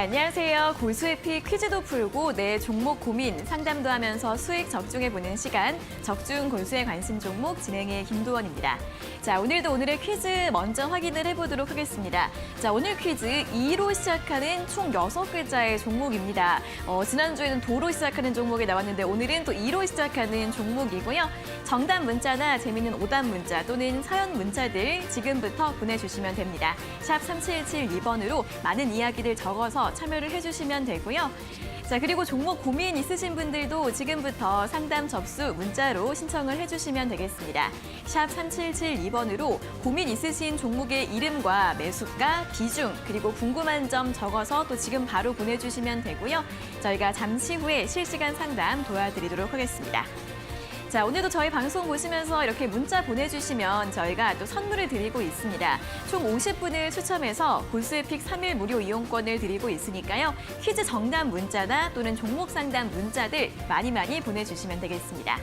안녕하세요. 고수의 픽 퀴즈도 풀고 내 종목 고민 상담도 하면서 수익 적중해보는 시간 적중 고수의 관심 종목 진행의 김도원입니다. 자, 오늘도 오늘의 퀴즈 먼저 확인을 해보도록 하겠습니다. 자, 오늘 퀴즈 2로 시작하는 총 6글자의 종목입니다. 지난주에는 도로 시작하는 종목이 나왔는데 오늘은 또 2로 시작하는 종목이고요. 정답 문자나 재미있는 오답 문자 또는 사연 문자들 지금부터 보내주시면 됩니다. 샵 3772번으로 많은 이야기들 적어서 참여를 해주시면 되고요. 자, 그리고 종목 고민 있으신 분들도 지금부터 상담 접수 문자로 신청을 해주시면 되겠습니다. 샵 3772번으로 고민 있으신 종목의 이름과 매수가, 비중, 그리고 궁금한 점 적어서 또 지금 바로 보내주시면 되고요. 저희가 잠시 후에 실시간 상담 도와드리도록 하겠습니다. 자, 오늘도 저희 방송 보시면서 이렇게 문자 보내주시면 저희가 또 선물을 드리고 있습니다. 총 50분을 추첨해서 고수의 픽 3일 무료 이용권을 드리고 있으니까요. 퀴즈 정답 문자나 또는 종목 상담 문자들 많이 보내주시면 되겠습니다.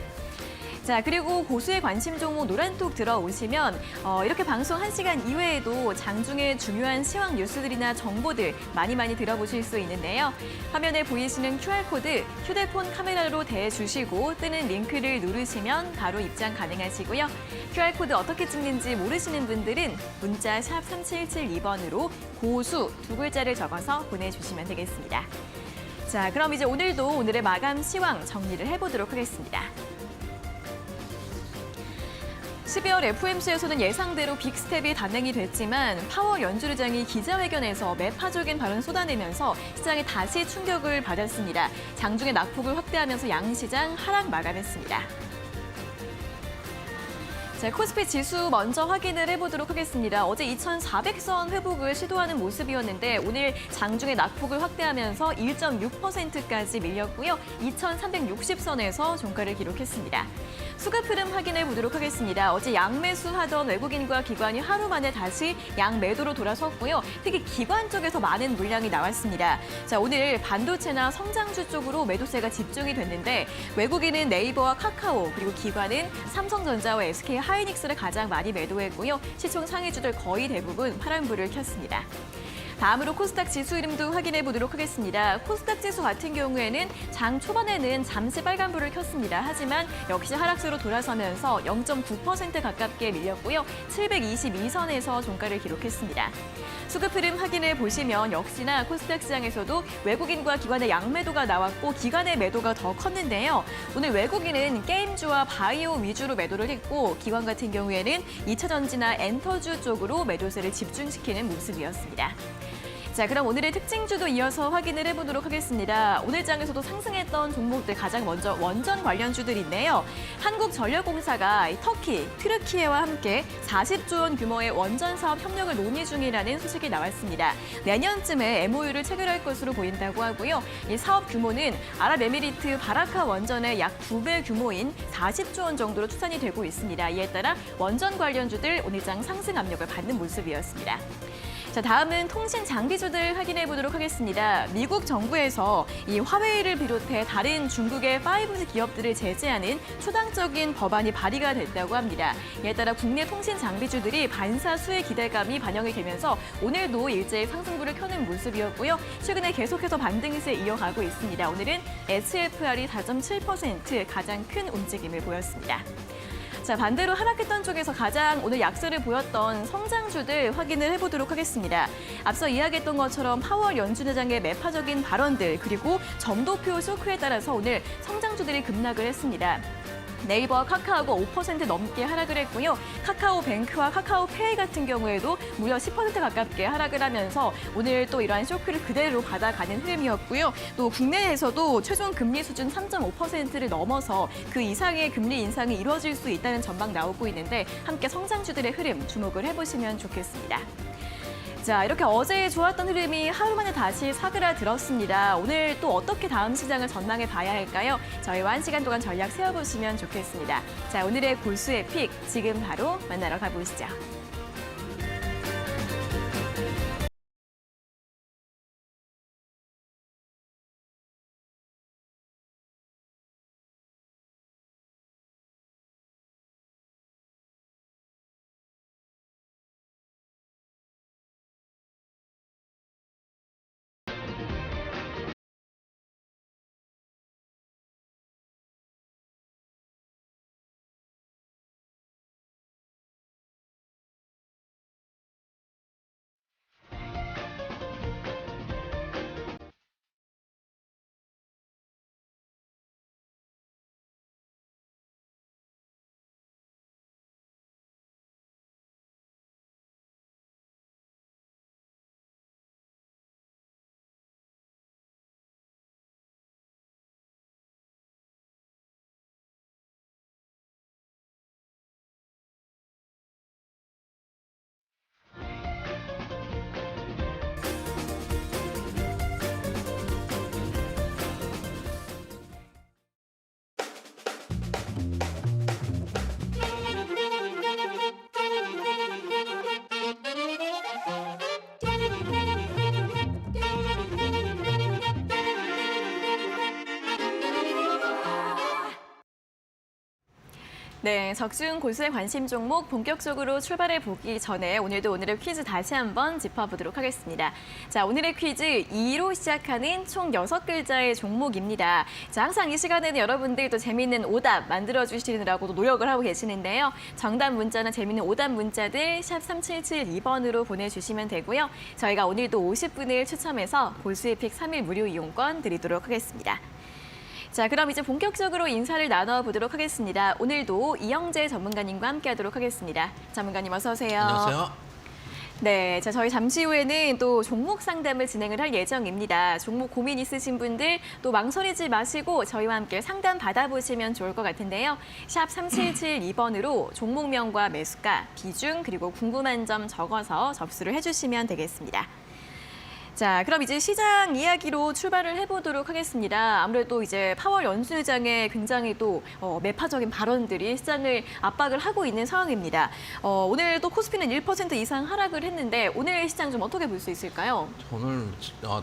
자, 그리고 고수의 관심 종목 노란톡 들어오시면 이렇게 방송 1시간 이외에도 장중에 중요한 시황 뉴스들이나 정보들 많이 들어보실 수 있는데요. 화면에 보이시는 QR코드 휴대폰 카메라로 대주시고 뜨는 링크를 누르시면 바로 입장 가능하시고요. QR코드 어떻게 찍는지 모르시는 분들은 문자 샵 3772번으로 고수 2글자를 적어서 보내주시면 되겠습니다. 자, 그럼 이제 오늘도 오늘의 마감 시황 정리를 해보도록 하겠습니다. 12월 FOMC에서는 예상대로 빅스텝이 단행이 됐지만 파월 연준의장이 기자회견에서 매파적인 발언을 쏟아내면서 시장에 다시 충격을 받았습니다. 장중에 낙폭을 확대하면서 양시장 하락 마감했습니다. 자, 코스피 지수 먼저 확인을 해보도록 하겠습니다. 어제 2,400선 회복을 시도하는 모습이었는데 오늘 장중에 낙폭을 확대하면서 1.6%까지 밀렸고요. 2,360선에서 종가를 기록했습니다. 수급 흐름 확인해 보도록 하겠습니다. 어제 양매수하던 외국인과 기관이 하루 만에 다시 양매도로 돌아섰고요. 특히 기관 쪽에서 많은 물량이 나왔습니다. 자, 오늘 반도체나 성장주 쪽으로 매도세가 집중이 됐는데 외국인은 네이버와 카카오 그리고 기관은 삼성전자와 SK 하이닉스를 가장 많이 매도했고요. 시총 상위주들 거의 대부분 파란불을 켰습니다. 다음으로 코스닥 지수 이름도 확인해 보도록 하겠습니다. 코스닥 지수 같은 경우에는 장 초반에는 잠시 빨간불을 켰습니다. 하지만 역시 하락세로 돌아서면서 0.9% 가깝게 밀렸고요. 722선에서 종가를 기록했습니다. 수급 흐름 확인해 보시면 역시나 코스닥 시장에서도 외국인과 기관의 양매도가 나왔고 기관의 매도가 더 컸는데요. 오늘 외국인은 게임주와 바이오 위주로 매도를 했고 기관 같은 경우에는 2차전지나 엔터주 쪽으로 매도세를 집중시키는 모습이었습니다. 자, 그럼 오늘의 특징주도 이어서 확인을 해보도록 하겠습니다. 오늘 장에서도 상승했던 종목들 가장 먼저 원전 관련주들인데요. 한국전력공사가 터키, 튀르키예와 함께 40조 원 규모의 원전 사업 협력을 논의 중이라는 소식이 나왔습니다. 내년쯤에 MOU를 체결할 것으로 보인다고 하고요. 이 사업 규모는 아랍에미리트 바라카 원전의 약 2배 규모인 40조 원 정도로 추산이 되고 있습니다. 이에 따라 원전 관련주들 오늘 장 상승 압력을 받는 모습이었습니다. 자, 다음은 통신 장비주들 확인해 보도록 하겠습니다. 미국 정부에서 이 화웨이를 비롯해 다른 중국의 5G 기업들을 제재하는 초당적인 법안이 발의가 됐다고 합니다. 이에 따라 국내 통신 장비주들이 반사수의 기대감이 반영이 되면서 오늘도 일제히 상승부를 켜는 모습이었고요. 최근에 계속해서 반등세 이어가고 있습니다. 오늘은 SFR이 4.7% 가장 큰 움직임을 보였습니다. 자, 반대로 하락했던 쪽에서 가장 오늘 약세를 보였던 성장주들 확인을 해보도록 하겠습니다. 앞서 이야기했던 것처럼 파월 연준의장의 매파적인 발언들 그리고 점도표 쇼크에 따라서 오늘 성장주들이 급락을 했습니다. 네이버와 카카오가 5% 넘게 하락을 했고요. 카카오뱅크와 카카오페이 같은 경우에도 무려 10% 가깝게 하락을 하면서 오늘 또 이러한 쇼크를 그대로 받아가는 흐름이었고요. 또 국내에서도 최종 금리 수준 3.5%를 넘어서 그 이상의 금리 인상이 이루어질 수 있다는 전망 나오고 있는데 함께 성장주들의 흐름 주목을 해보시면 좋겠습니다. 자, 이렇게 어제 좋았던 흐름이 하루 만에 다시 사그라들었습니다. 오늘 또 어떻게 다음 시장을 전망해 봐야 할까요? 저희와 1시간 동안 전략 세워보시면 좋겠습니다. 자, 오늘의 고수의 픽 지금 바로 만나러 가보시죠. 네, 적중 고수의 관심 종목 본격적으로 출발해 보기 전에 오늘의 퀴즈 다시 한번 짚어보도록 하겠습니다. 자, 오늘의 퀴즈 2로 시작하는 총 6글자의 종목입니다. 자, 항상 이 시간에는 여러분들 또 재미있는 오답 만들어주시느라고도 노력을 하고 계시는데요. 정답 문자나 재미있는 오답 문자들 샵 3772번으로 보내주시면 되고요. 저희가 오늘도 50분을 추첨해서 볼수의 픽 3일 무료 이용권 드리도록 하겠습니다. 자, 그럼 이제 본격적으로 인사를 나눠보도록 하겠습니다. 오늘도 이영재 전문가님과 함께하도록 하겠습니다. 전문가님 어서 오세요. 안녕하세요. 네, 자, 저희 잠시 후에는 또 종목 상담을 진행을 할 예정입니다. 종목 고민 있으신 분들 또 망설이지 마시고 저희와 함께 상담 받아보시면 좋을 것 같은데요. 샵 3772번으로 종목명과 매수가, 비중, 그리고 궁금한 점 적어서 접수를 해주시면 되겠습니다. 자, 그럼 이제 시장 이야기로 출발을 해보도록 하겠습니다. 아무래도 이제 파월 연준의장의 굉장히 또 매파적인 발언들이 시장을 압박을 하고 있는 상황입니다. 오늘 또 코스피는 1% 이상 하락을 했는데 오늘 시장 좀 어떻게 볼 수 있을까요? 오늘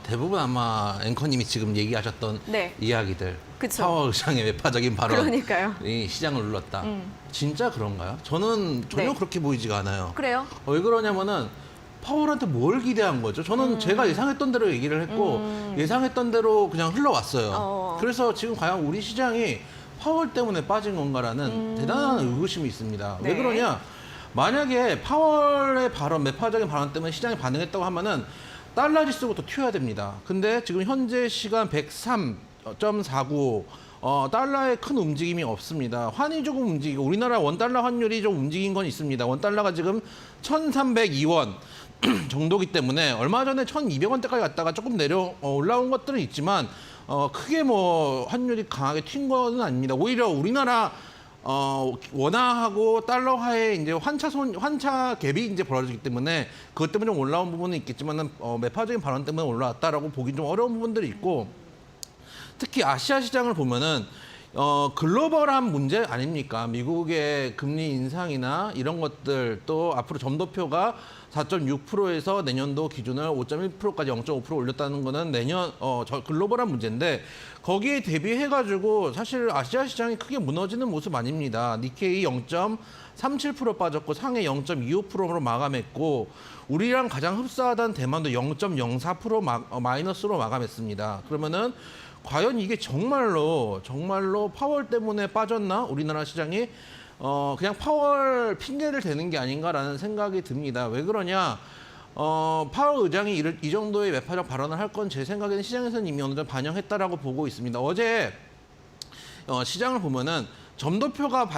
대부분 아마 앵커님이 지금 얘기하셨던 네. 이야기들. 그쵸. 파월 의장의 매파적인 발언이 그러니까요. 시장을 눌렀다. 진짜 그런가요? 저는 전혀 네. 그렇게 보이지가 않아요. 그래요? 왜 그러냐면은 파월한테 뭘 기대한 거죠? 저는 제가 예상했던 대로 얘기를 했고 예상했던 대로 그냥 흘러왔어요. 그래서 지금 과연 우리 시장이 파월 때문에 빠진 건가라는 대단한 의구심이 있습니다. 네. 왜 그러냐? 만약에 파월의 발언, 매파적인 발언 때문에 시장이 반응했다고 하면은 달러 지수부터 튀어야 됩니다. 근데 지금 현재 시간 103.49 달러의 큰 움직임이 없습니다. 환이 조금 움직이고 우리나라 원달러 환율이 좀 움직인 건 있습니다. 원달러가 지금 1,302원 정도기 때문에 얼마 전에 1,200원대까지 갔다가 조금 올라온 것들은 있지만 크게 뭐 환율이 강하게 튄 거는 아닙니다. 오히려 우리나라 원화하고 달러화의 이제 환차 갭이 이제 벌어지기 때문에 그것 때문에 좀 올라온 부분은 있겠지만은 매파적인 발언 때문에 올라왔다라고 보기 좀 어려운 부분들이 있고 특히 아시아 시장을 보면은 글로벌한 문제 아닙니까? 미국의 금리 인상이나 이런 것들 또 앞으로 점도표가 4.6%에서 내년도 기준을 5.1%까지 0.5% 올렸다는 거는 글로벌한 문제인데 거기에 대비해가지고 사실 아시아 시장이 크게 무너지는 모습 아닙니다. 니케이 0.37% 빠졌고 상해 0.25%로 마감했고 우리랑 가장 흡사하던 대만도 0.04% 마이너스로 마감했습니다. 그러면은 과연 이게 정말로 파월 때문에 빠졌나? 우리나라 시장이 그냥 파월 핑계를 대는 게 아닌가라는 생각이 듭니다. 왜 그러냐? 파월 의장이 이 정도의 매파적 발언을 할 건 제 생각에는 시장에서는 이미 어느 정도 반영했다라고 보고 있습니다. 어제 시장을 보면은 점도표가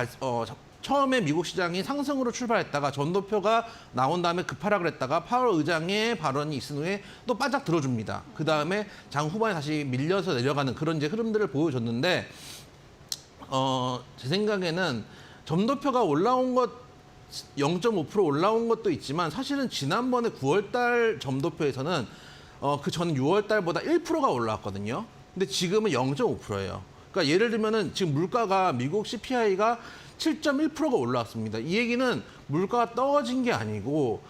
처음에 미국 시장이 상승으로 출발했다가 점도표가 나온 다음에 급하락을 했다가 파월 의장의 발언이 있은 후에 또 바짝 들어줍니다. 그 다음에 장 후반에 다시 밀려서 내려가는 그런 이제 흐름들을 보여줬는데 제 생각에는 점도표가 올라온 것 0.5% 올라온 것도 있지만 사실은 지난번에 9월달 점도표에서는 그 전 6월달보다 1%가 올라왔거든요. 근데 지금은 0.5%예요. 그러니까 예를 들면은 지금 물가가 미국 CPI가 7.1%가 올라왔습니다. 이 얘기는 물가가 떨어진 게 아니고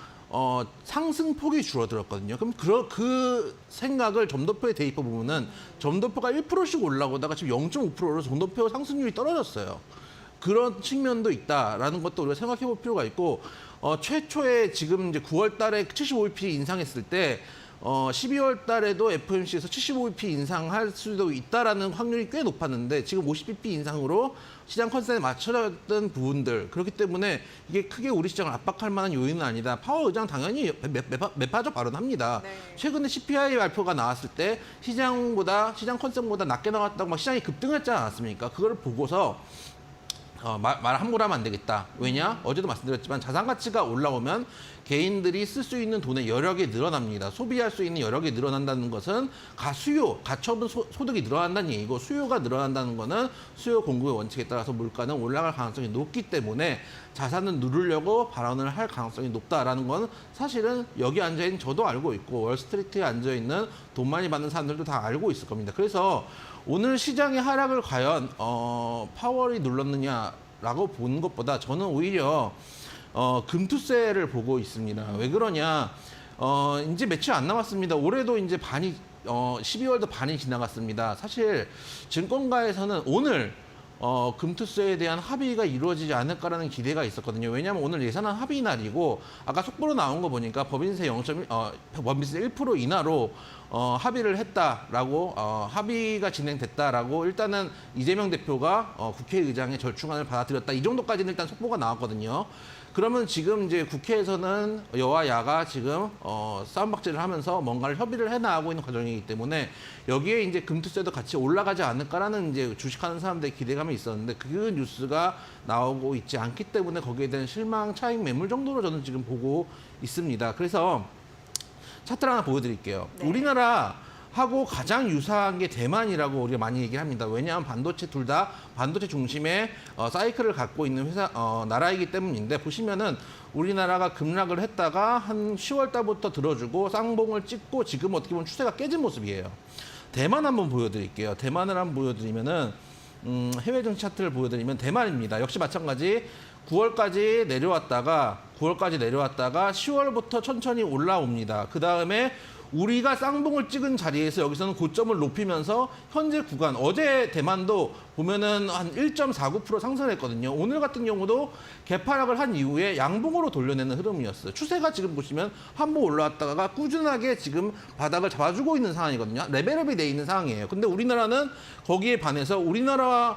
상승폭이 줄어들었거든요. 그럼 그 생각을 점도표에 대입해 보면은 점도표가 1%씩 올라오다가 지금 0.5%로 점도표 상승률이 떨어졌어요. 그런 측면도 있다라는 것도 우리가 생각해 볼 필요가 있고 최초에 지금 이제 9월 달에 75bp 인상했을 때 12월 달에도 FOMC에서 75bp 인상할 수도 있다라는 확률이 꽤 높았는데 지금 50bp 인상으로 시장 컨센에 맞춰졌던 부분들 그렇기 때문에 이게 크게 우리 시장을 압박할 만한 요인은 아니다. 파월 의장 당연히 매파적 발언합니다. 네. 최근에 CPI 발표가 나왔을 때 시장 컨센보다 낮게 나왔다고 막 시장이 급등했지 않았습니까? 그걸 보고서 말 함부로 하면 안 되겠다. 왜냐? 어제도 말씀드렸지만 자산 가치가 올라오면 개인들이 쓸 수 있는 돈의 여력이 늘어납니다. 소비할 수 있는 여력이 늘어난다는 것은 가처분 소득이 늘어난다는 얘기고 수요가 늘어난다는 것은 수요 공급의 원칙에 따라서 물가는 올라갈 가능성이 높기 때문에 자산을 누르려고 발언을 할 가능성이 높다라는 건 사실은 여기 앉아있는 저도 알고 있고 월스트리트에 앉아있는 돈 많이 받는 사람들도 다 알고 있을 겁니다. 그래서 오늘 시장의 하락을 과연 파월이 눌렀느냐라고 보는 것보다 저는 오히려 금투세를 보고 있습니다. 왜 그러냐? 이제 며칠 안 남았습니다. 올해도 이제 12월도 반이 지나갔습니다. 사실 증권가에서는 오늘 금투세에 대한 합의가 이루어지지 않을까라는 기대가 있었거든요. 왜냐하면 오늘 예산안 합의 날이고 아까 속보로 나온 거 보니까 법인세 1% 인하로 합의를 했다라고 합의가 진행됐다라고 일단은 이재명 대표가 국회의장의 절충안을 받아들였다. 이 정도까지는 일단 속보가 나왔거든요. 그러면 지금 이제 국회에서는 여와 야가 지금 싸움박질을 하면서 뭔가를 협의를 해나가고 있는 과정이기 때문에 여기에 이제 금투세도 같이 올라가지 않을까라는 이제 주식하는 사람들의 기대감이 있었는데 그 뉴스가 나오고 있지 않기 때문에 거기에 대한 실망 차익 매물 정도로 저는 지금 보고 있습니다. 그래서 차트를 하나 보여드릴게요. 네. 우리나라하고 가장 유사한 게 대만이라고 우리가 많이 얘기를 합니다. 왜냐하면 반도체 둘 다 반도체 중심의 사이클을 갖고 있는 나라이기 때문인데 보시면은 우리나라가 급락을 했다가 한 10월 달부터 들어주고 쌍봉을 찍고 지금 어떻게 보면 추세가 깨진 모습이에요. 대만 한번 보여드릴게요. 대만을 한번 보여드리면은 해외 정치 차트를 보여드리면 대만입니다. 역시 마찬가지 9월까지 내려왔다가 10월부터 천천히 올라옵니다. 그 다음에 우리가 쌍봉을 찍은 자리에서 여기서는 고점을 높이면서 현재 구간 어제 대만도 보면은 한 1.49% 상승했거든요. 오늘 같은 경우도 개파락을 한 이후에 양봉으로 돌려내는 흐름이었어요. 추세가 지금 보시면 한 번 올라왔다가 꾸준하게 지금 바닥을 잡아주고 있는 상황이거든요. 레벨업이 돼 있는 상황이에요. 근데 우리나라는 거기에 반해서 우리나라와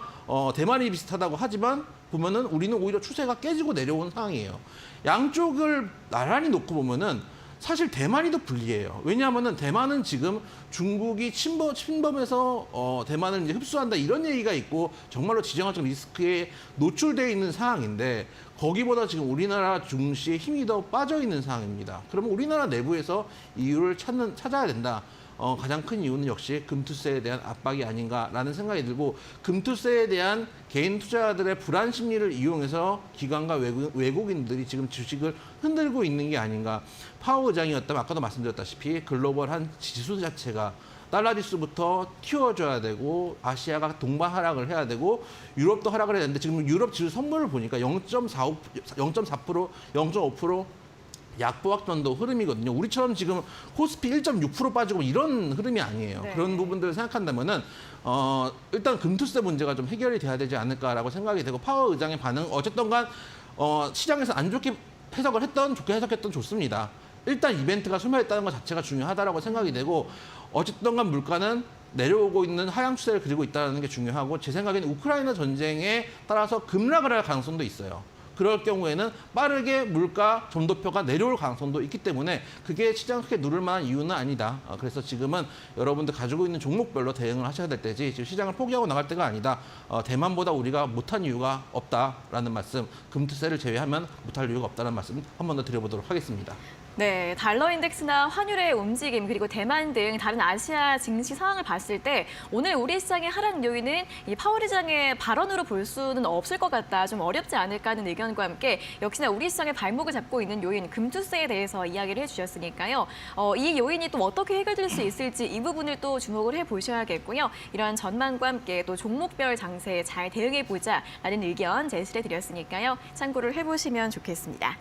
대만이 비슷하다고 하지만 보면은 우리는 오히려 추세가 깨지고 내려온 상황이에요. 양쪽을 나란히 놓고 보면은 사실 대만이 더 불리해요. 왜냐하면은 대만은 지금 중국이 침범해서 대만을 이제 흡수한다 이런 얘기가 있고 정말로 지정학적 리스크에 노출되어 있는 상황인데 거기보다 지금 우리나라 중시의 힘이 더 빠져 있는 상황입니다. 그러면 우리나라 내부에서 이유를 찾아야 된다. 가장 큰 이유는 역시 금투세에 대한 압박이 아닌가라는 생각이 들고 금투세에 대한 개인 투자자들의 불안 심리를 이용해서 기관과 외국인들이 지금 주식을 흔들고 있는 게 아닌가. 파워 의장이었다면 아까도 말씀드렸다시피 글로벌한 지수 자체가 달러 지수부터 키워줘야 되고 아시아가 동반 하락을 해야 되고 유럽도 하락을 해야 되는데 지금 유럽 지수 선물을 보니까 0.4%, 0.5% 약보합 정도 흐름이거든요. 우리처럼 지금 코스피 1.6% 빠지고 이런 흐름이 아니에요. 네. 그런 부분들을 생각한다면은 일단 금투세 문제가 좀 해결이 돼야 되지 않을까라고 생각이 되고 파워 의장의 반응 어쨌든 간 시장에서 안 좋게 해석을 했던 좋게 해석했던 좋습니다. 일단 이벤트가 소멸했다는 것 자체가 중요하다라고 생각이 되고 어쨌든 간 물가는 내려오고 있는 하향 추세를 그리고 있다는 게 중요하고 제 생각에는 우크라이나 전쟁에 따라서 급락을 할 가능성도 있어요. 그럴 경우에는 빠르게 물가 점도표가 내려올 가능성도 있기 때문에 그게 시장을 크게 누를 만한 이유는 아니다. 그래서 지금은 여러분들 가지고 있는 종목별로 대응을 하셔야 될 때지 지금 시장을 포기하고 나갈 때가 아니다. 대만보다 우리가 못한 이유가 없다라는 말씀, 금투세를 제외하면 못할 이유가 없다는 말씀 한 번 더 드려보도록 하겠습니다. 네, 달러 인덱스나 환율의 움직임 그리고 대만 등 다른 아시아 증시 상황을 봤을 때 오늘 우리 시장의 하락 요인은 이 파월 의장의 발언으로 볼 수는 없을 것 같다. 좀 어렵지 않을까 하는 의견과 함께 역시나 우리 시장의 발목을 잡고 있는 요인 금투세에 대해서 이야기를 해주셨으니까요. 이 요인이 또 어떻게 해결될 수 있을지 이 부분을 또 주목을 해보셔야겠고요. 이러한 전망과 함께 또 종목별 장세에 잘 대응해보자라는 의견 제시해드렸으니까요. 참고를 해보시면 좋겠습니다.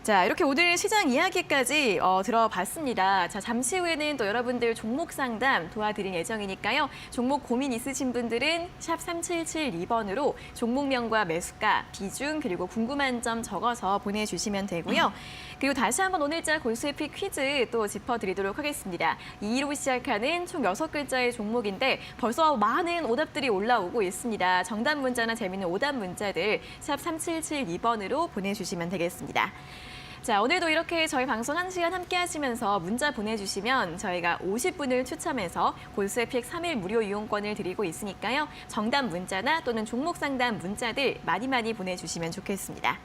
자, 이렇게 오늘 시장 이야기까지 들어봤습니다. 자, 잠시 후에는 또 여러분들 종목 상담 도와드릴 예정이니까요. 종목 고민 있으신 분들은 샵 3772번으로 종목명과 매수가, 비중, 그리고 궁금한 점 적어서 보내주시면 되고요. 그리고 다시 한번 오늘자 골수의픽 퀴즈 또 짚어드리도록 하겠습니다. 2로 시작하는 총 6글자의 종목인데 벌써 많은 오답들이 올라오고 있습니다. 정답 문자나 재미있는 오답 문자들 샵 3772번으로 보내주시면 되겠습니다. 자, 오늘도 이렇게 저희 방송 1시간 함께 하시면서 문자 보내주시면 저희가 50분을 추첨해서 골수의픽 3일 무료 이용권을 드리고 있으니까요. 정답 문자나 또는 종목 상담 문자들 많이 보내주시면 좋겠습니다.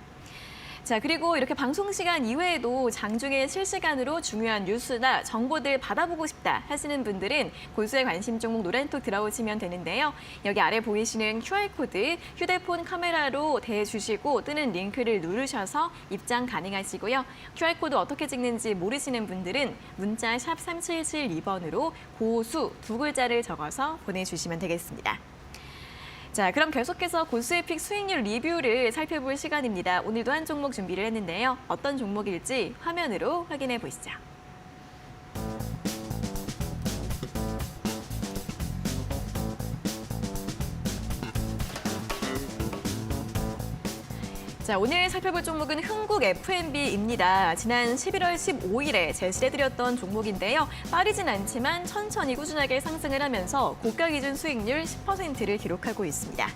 자, 그리고 이렇게 방송 시간 이외에도 장중에 실시간으로 중요한 뉴스나 정보들 받아보고 싶다 하시는 분들은 골수의 관심 종목 노란톡 들어오시면 되는데요. 여기 아래 보이시는 QR코드 휴대폰 카메라로 대주시고 뜨는 링크를 누르셔서 입장 가능하시고요. QR코드 어떻게 찍는지 모르시는 분들은 문자 샵 3772번으로 고수 2글자를 적어서 보내주시면 되겠습니다. 자, 그럼 계속해서 골수의픽 수익률 리뷰를 살펴볼 시간입니다. 오늘도 한 종목 준비를 했는데요. 어떤 종목일지 화면으로 확인해 보시죠. 자, 오늘 살펴볼 종목은 흥국 F&B입니다. 지난 11월 15일에 제시해드렸던 종목인데요. 빠르진 않지만 천천히 꾸준하게 상승을 하면서 고가 기준 수익률 10%를 기록하고 있습니다.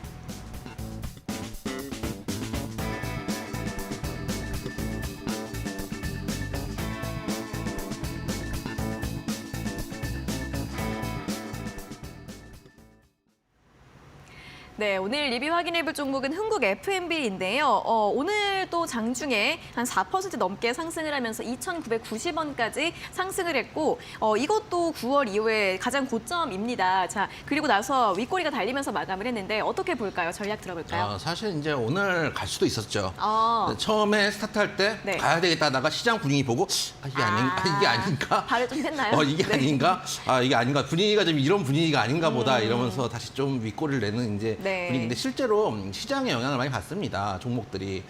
네, 오늘 리뷰 확인해볼 종목은 흥국 F&B인데요. 오늘 또 장중에 한 4% 넘게 상승을 하면서 2,990원까지 상승을 했고 이것도 9월 이후에 가장 고점입니다. 자, 그리고 나서 윗꼬리가 달리면서 마감을 했는데 어떻게 볼까요? 전략 들어볼까요? 사실 이제 오늘 갈 수도 있었죠. 어. 처음에 스타트할 때 네. 가야 되겠다 하다가 시장 분위기 보고 이게 아닌가? 발을 좀 뺐나요? 이게 네. 아닌가? 이게 아닌가? 분위기가 좀 이런 분위기가 아닌가 보다 이러면서 다시 좀 윗꼬리를 내는 이제 네. 분위기인데 실제로 시장에 영향을 많이 받습니다. 종목들이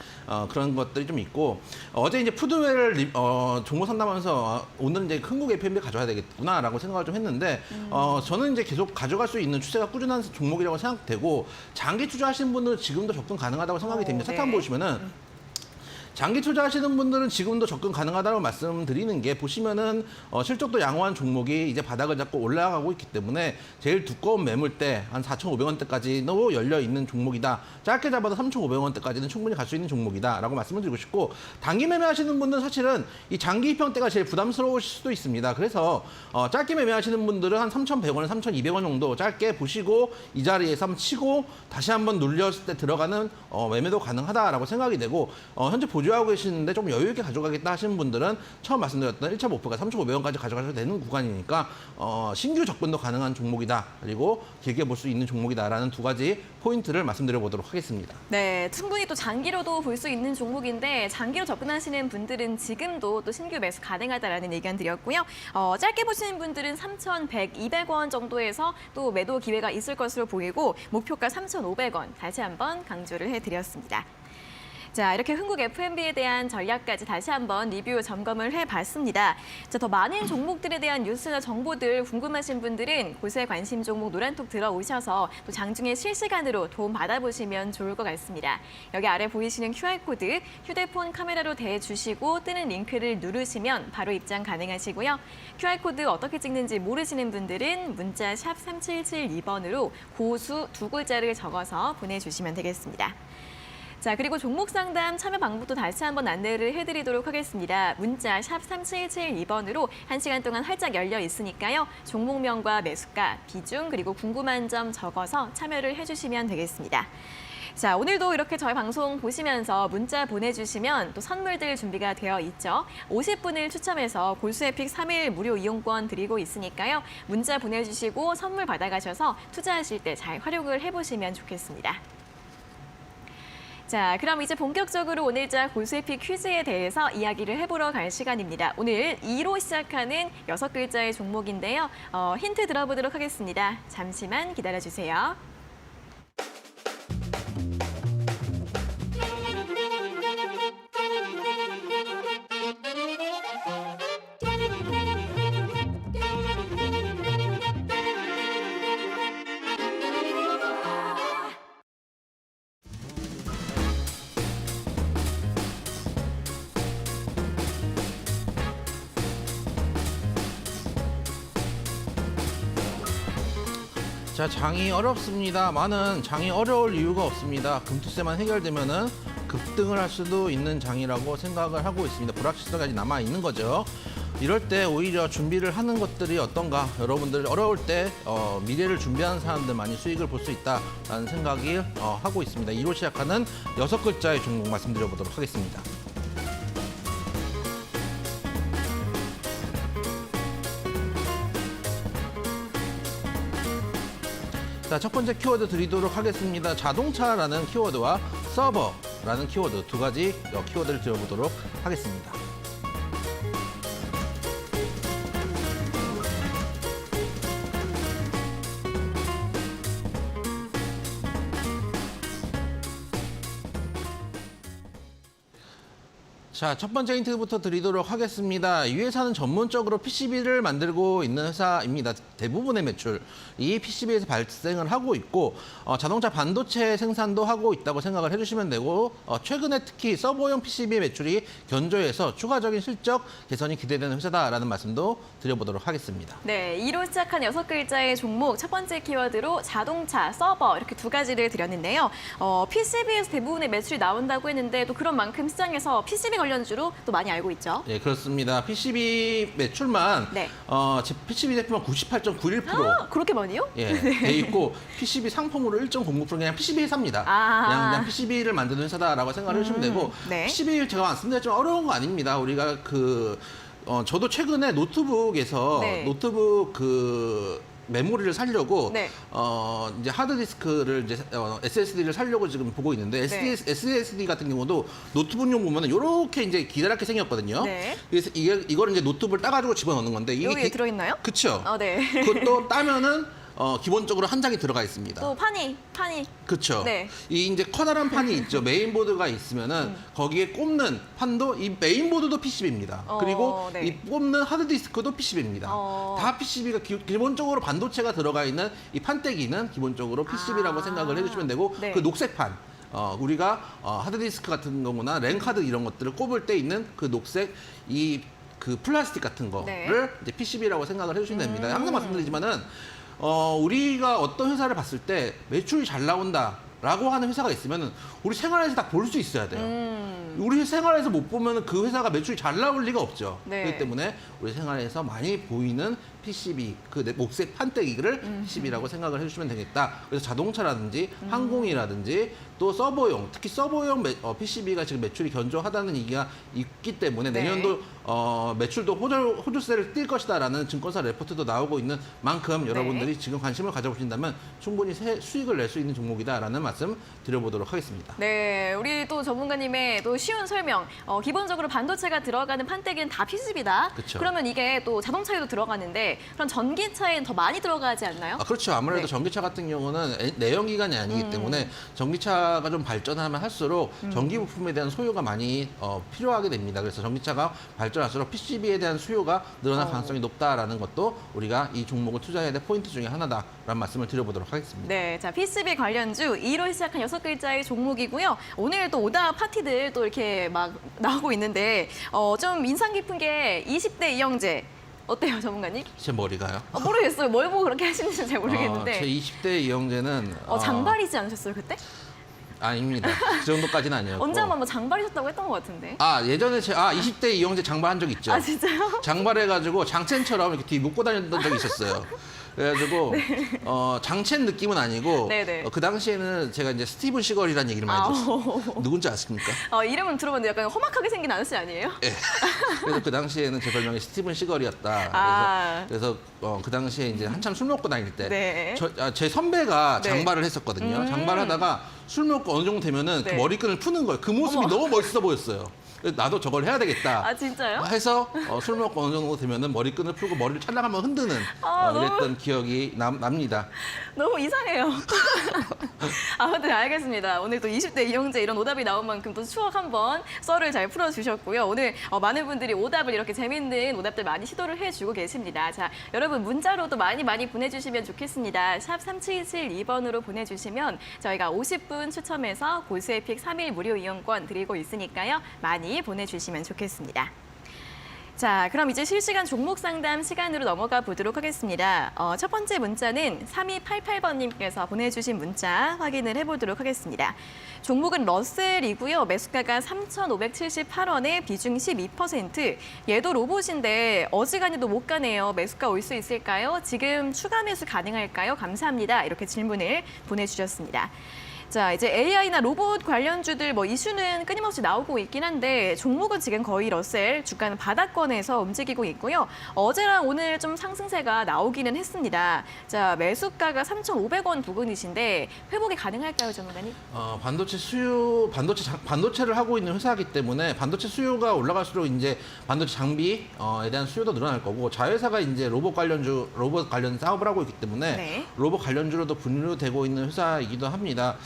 그런 것들이 좀 있고 어제 이제 푸드웨어를 종목 상담하면서 오늘 이제 흥국 F&B 가져와야 되겠구나라고 생각을 좀 했는데 저는 이제 계속 가져갈 수 있는 추세가 꾸준한 종목이라고 생각되고 장기 투자하시는 분들은 지금도 접근 가능하다고 생각이 됩니다. 차트 한번 보시면은. 장기 투자하시는 분들은 지금도 접근 가능하다고 말씀드리는 게 보시면은 실적도 양호한 종목이 이제 바닥을 잡고 올라가고 있기 때문에 제일 두꺼운 매물대 한 4,500원대까지도 열려 있는 종목이다. 짧게 잡아도 3,500원대까지는 충분히 갈 수 있는 종목이다라고 말씀을 드리고 싶고 단기 매매하시는 분들은 사실은 이 장기 입형대가 제일 부담스러우실 수도 있습니다. 그래서 짧게 매매하시는 분들은 한 3,100원, 3,200원 정도 짧게 보시고 이 자리에서 한번 치고 다시 한번 눌렸을 때 들어가는 매매도 가능하다라고 생각이 되고 현재 보유하고 계시는데 좀 여유 있게 가져가겠다 하시는 분들은 처음 말씀드렸던 1차 목표가 3,500원까지 가져가셔도 되는 구간이니까 신규 접근도 가능한 종목이다. 그리고 길게 볼 수 있는 종목이다라는 두 가지 포인트를 말씀드려 보도록 하겠습니다. 네, 충분히 또 장기로도 볼 수 있는 종목인데 장기로 접근하시는 분들은 지금도 또 신규 매수 가능하다라는 의견 드렸고요. 짧게 보시는 분들은 3,100, 200원 정도에서 또 매도 기회가 있을 것으로 보이고 목표가 3,500원 다시 한번 강조를 해드렸습니다. 자, 이렇게 흥국 F&B에 대한 전략까지 다시 한번 리뷰 점검을 해봤습니다. 자, 더 많은 종목들에 대한 뉴스나 정보들 궁금하신 분들은 고세 관심 종목 노란톡 들어오셔서 또 장중에 실시간으로 도움 받아보시면 좋을 것 같습니다. 여기 아래 보이시는 QR코드 휴대폰 카메라로 대주시고 뜨는 링크를 누르시면 바로 입장 가능하시고요. QR코드 어떻게 찍는지 모르시는 분들은 문자 샵 3772번으로 고수 두 글자를 적어서 보내주시면 되겠습니다. 자, 그리고 종목 상담 참여 방법도 다시 한번 안내를 해드리도록 하겠습니다. 문자 샵 3772번으로 1시간 동안 활짝 열려 있으니까요. 종목명과 매수가, 비중, 그리고 궁금한 점 적어서 참여를 해주시면 되겠습니다. 자, 오늘도 이렇게 저희 방송 보시면서 문자 보내주시면 또 선물들 준비가 되어 있죠. 50분을 추첨해서 골수에픽 3일 무료 이용권 드리고 있으니까요. 문자 보내주시고 선물 받아가셔서 투자하실 때 잘 활용을 해보시면 좋겠습니다. 자, 그럼 이제 본격적으로 오늘자 골수에픽 퀴즈에 대해서 이야기를 해보러 갈 시간입니다. 오늘 2로 시작하는 6글자의 종목인데요. 힌트 들어보도록 하겠습니다. 잠시만 기다려주세요. 자, 장이 어렵습니다만은 장이 어려울 이유가 없습니다. 금투세만 해결되면은 급등을 할 수도 있는 장이라고 생각을 하고 있습니다. 불확실성까지 남아 있는 거죠. 이럴 때 오히려 준비를 하는 것들이 어떤가? 여러분들 어려울 때 미래를 준비하는 사람들 많이 수익을 볼 수 있다라는 생각이 하고 있습니다. 2로 시작하는 6글자의 종목 말씀드려보도록 하겠습니다. 자, 첫 번째 키워드 드리도록 하겠습니다. 자동차라는 키워드와 서버라는 키워드 두 가지 키워드를 들어보도록 하겠습니다. 자, 첫 번째 힌트부터 드리도록 하겠습니다. 이 회사는 전문적으로 PCB를 만들고 있는 회사입니다. 대부분의 매출이 PCB에서 발생을 하고 있고 자동차 반도체 생산도 하고 있다고 생각을 해주시면 되고 최근에 특히 서버용 PCB 매출이 견조해서 추가적인 실적 개선이 기대되는 회사다라는 말씀도 드려보도록 하겠습니다. 네, 2로 시작한 6글자의 종목 첫 번째 키워드로 자동차, 서버 이렇게 두 가지를 드렸는데요. PCB에서 대부분의 매출이 나온다고 했는데 또 그런 만큼 시장에서 PCB 관련주로 또 많이 알고 있죠. 네, 그렇습니다. PCB 매출만 네. PCB 제품은 98.91% 그렇게 많이요? 예, 돼 있고 PCB 상품으로 1.09% 그냥 PCB 회사입니다. 그냥 PCB를 만드는 회사다라고 생각을 해주시면 되고 네. PCB 제가 말씀드렸 좀 어려운 거 아닙니다. 우리가 저도 최근에 노트북에서 네. 노트북 메모리를 살려고 네. 이제 하드디스크를 이제 SSD를 살려고 지금 보고 있는데 네. SSD 같은 경우도 노트북용 보면은 이렇게 이제 기다랗게 생겼거든요. 네. 그래서 이걸 이제 노트북을 따가지고 집어넣는 건데 이게 여기에 들어있나요? 그쵸? 네. 그것도 따면은 기본적으로 한 장이 들어가 있습니다. 또 판이. 그렇죠. 네. 이 이제 커다란 판이 있죠. 메인보드가 있으면은 거기에 꼽는 판도 이 메인보드도 PCB입니다. 그리고 네. 이 꼽는 하드디스크도 PCB입니다. 다 PCB가 기본적으로 반도체가 들어가 있는 이 판때기는 기본적으로 PCB라고 생각을 해주시면 되고 네. 그 녹색 판. 우리가 하드디스크 같은 경우나 랜카드 이런 것들을 꼽을 때 있는 그 녹색 그 플라스틱 같은 거를 네. 이제 PCB라고 생각을 해주시면 됩니다. 항상 말씀드리지만은 우리가 어떤 회사를 봤을 때 매출이 잘 나온다라고 하는 회사가 있으면 우리 생활에서 다 볼 수 있어야 돼요. 우리 생활에서 못 보면 그 회사가 매출이 잘 나올 리가 없죠. 네. 그렇기 때문에 우리 생활에서 많이 보이는 PCB, 그 목색 판때기를 PCB라고 생각을 해주시면 되겠다. 그래서 자동차라든지 항공이라든지 또 서버용, 특히 서버용 PCB가 지금 매출이 견조하다는 얘기가 있기 때문에 네. 내년도 매출도 호조세를 띌 것이다라는 증권사 레포트도 나오고 있는 만큼 여러분들이 지금 관심을 가져보신다면 충분히 수익을 낼 수 있는 종목이다라는 말씀 드려보도록 하겠습니다. 네, 우리 또 전문가님의 또 쉬운 설명. 기본적으로 반도체가 들어가는 판때기는 다 PCB다. 그쵸. 그러면 이게 또 자동차에도 들어가는데 그럼 전기차에는 더 많이 들어가지 않나요? 그렇죠. 아무래도 네. 전기차 같은 경우는 내연기관이 아니기 때문에 전기차가 좀 발전하면 할수록 전기 부품에 대한 소요가 많이 필요하게 됩니다. 그래서 전기차가 발전할수록 PCB에 대한 수요가 늘어날 가능성이 높다라는 것도 우리가 이 종목을 투자해야 될 포인트 중에 하나다라는 말씀을 드려보도록 하겠습니다. 네, 자 PCB 관련주 2로 시작한 6글자의 종목이고요. 오늘 또 오답 파티들 또 이렇게 막 나오고 있는데 좀 인상 깊은 게 20대 이영재. 어때요, 전문가님? 제 머리가요? 모르겠어요. 뭘 보고 그렇게 하시는지 잘 모르겠는데. 제 20대 이영재는 장발이지 않으셨어요, 그때? 아닙니다. 그 정도까지는 아니었고. 언제 한번 뭐 장발이셨다고 했던 것 같은데. 예전에 20대 이영재 장발한 적 있죠. 진짜요? 장발해가지고 장첸처럼 이렇게 뒤 묶고 다녔던 적이 있었어요. 그래가지고 장첸 느낌은 아니고 네네. 그 당시에는 제가 이제 스티븐 시걸이라는 얘기를 많이 들었어요. 누군지 아십니까? 이름은 들어봤는데 약간 험악하게 생긴 아저씨 아니에요? 예. 그래서 그 당시에는 제 별명이 스티븐 시걸이었다. 그래서 그 당시에 이제 한참 술 먹고 다닐 때 네. 제 선배가 네. 장발을 했었거든요. 장발하다가 술 먹고 어느 정도 되면은 네. 그 머리끈을 푸는 거예요. 그 모습이 너무 멋있어 보였어요. 그래서 나도 저걸 해야 되겠다. 진짜요? 해서 술 먹고 어느 정도 되면은 머리끈을 풀고 머리를 찰랑 한번 흔드는 이랬던 기억이 납니다. 너무 이상해요. 아무튼 알겠습니다. 오늘 또 20대 이영재 이런 오답이 나온 만큼 또 추억 한번 썰을 잘 풀어주셨고요. 오늘 많은 분들이 오답을 이렇게 재밌는 오답들 많이 시도를 해주고 계십니다. 자, 여러분 문자로도 많이 보내주시면 좋겠습니다. 샵 3772번으로 보내주시면 저희가 50분 추첨해서 고수의 픽 3일 무료 이용권 드리고 있으니까요. 많이 보내주시면 좋겠습니다. 자, 그럼 이제 실시간 종목 상담 시간으로 넘어가 보도록 하겠습니다. 첫 번째 문자는 3288번님께서 보내주신 문자 확인을 해보도록 하겠습니다. 종목은 러셀이고요. 매수가가 3,578원에 비중 12%. 얘도 로봇인데 어지간히도 못 가네요. 매수가 올 수 있을까요? 지금 추가 매수 가능할까요? 감사합니다. 이렇게 질문을 보내주셨습니다. 자, 이제 AI나 로봇 관련주들 이슈는 끊임없이 나오고 있긴 한데 종목은 지금 거의 러셀 주가는 바닥권에서 움직이고 있고요. 어제랑 오늘 좀 상승세가 나오기는 했습니다. 자, 매수가가 3,500원 부근이신데 회복이 가능할까요, 전문가님? 반도체를 하고 있는 회사이기 때문에 반도체 수요가 올라갈수록 이제 반도체 장비에 대한 수요도 늘어날 거고 자회사가 이제 로봇 관련 사업을 하고 있기 때문에 네. 로봇 관련주로도 분류되고 있는 회사이기도 합니다.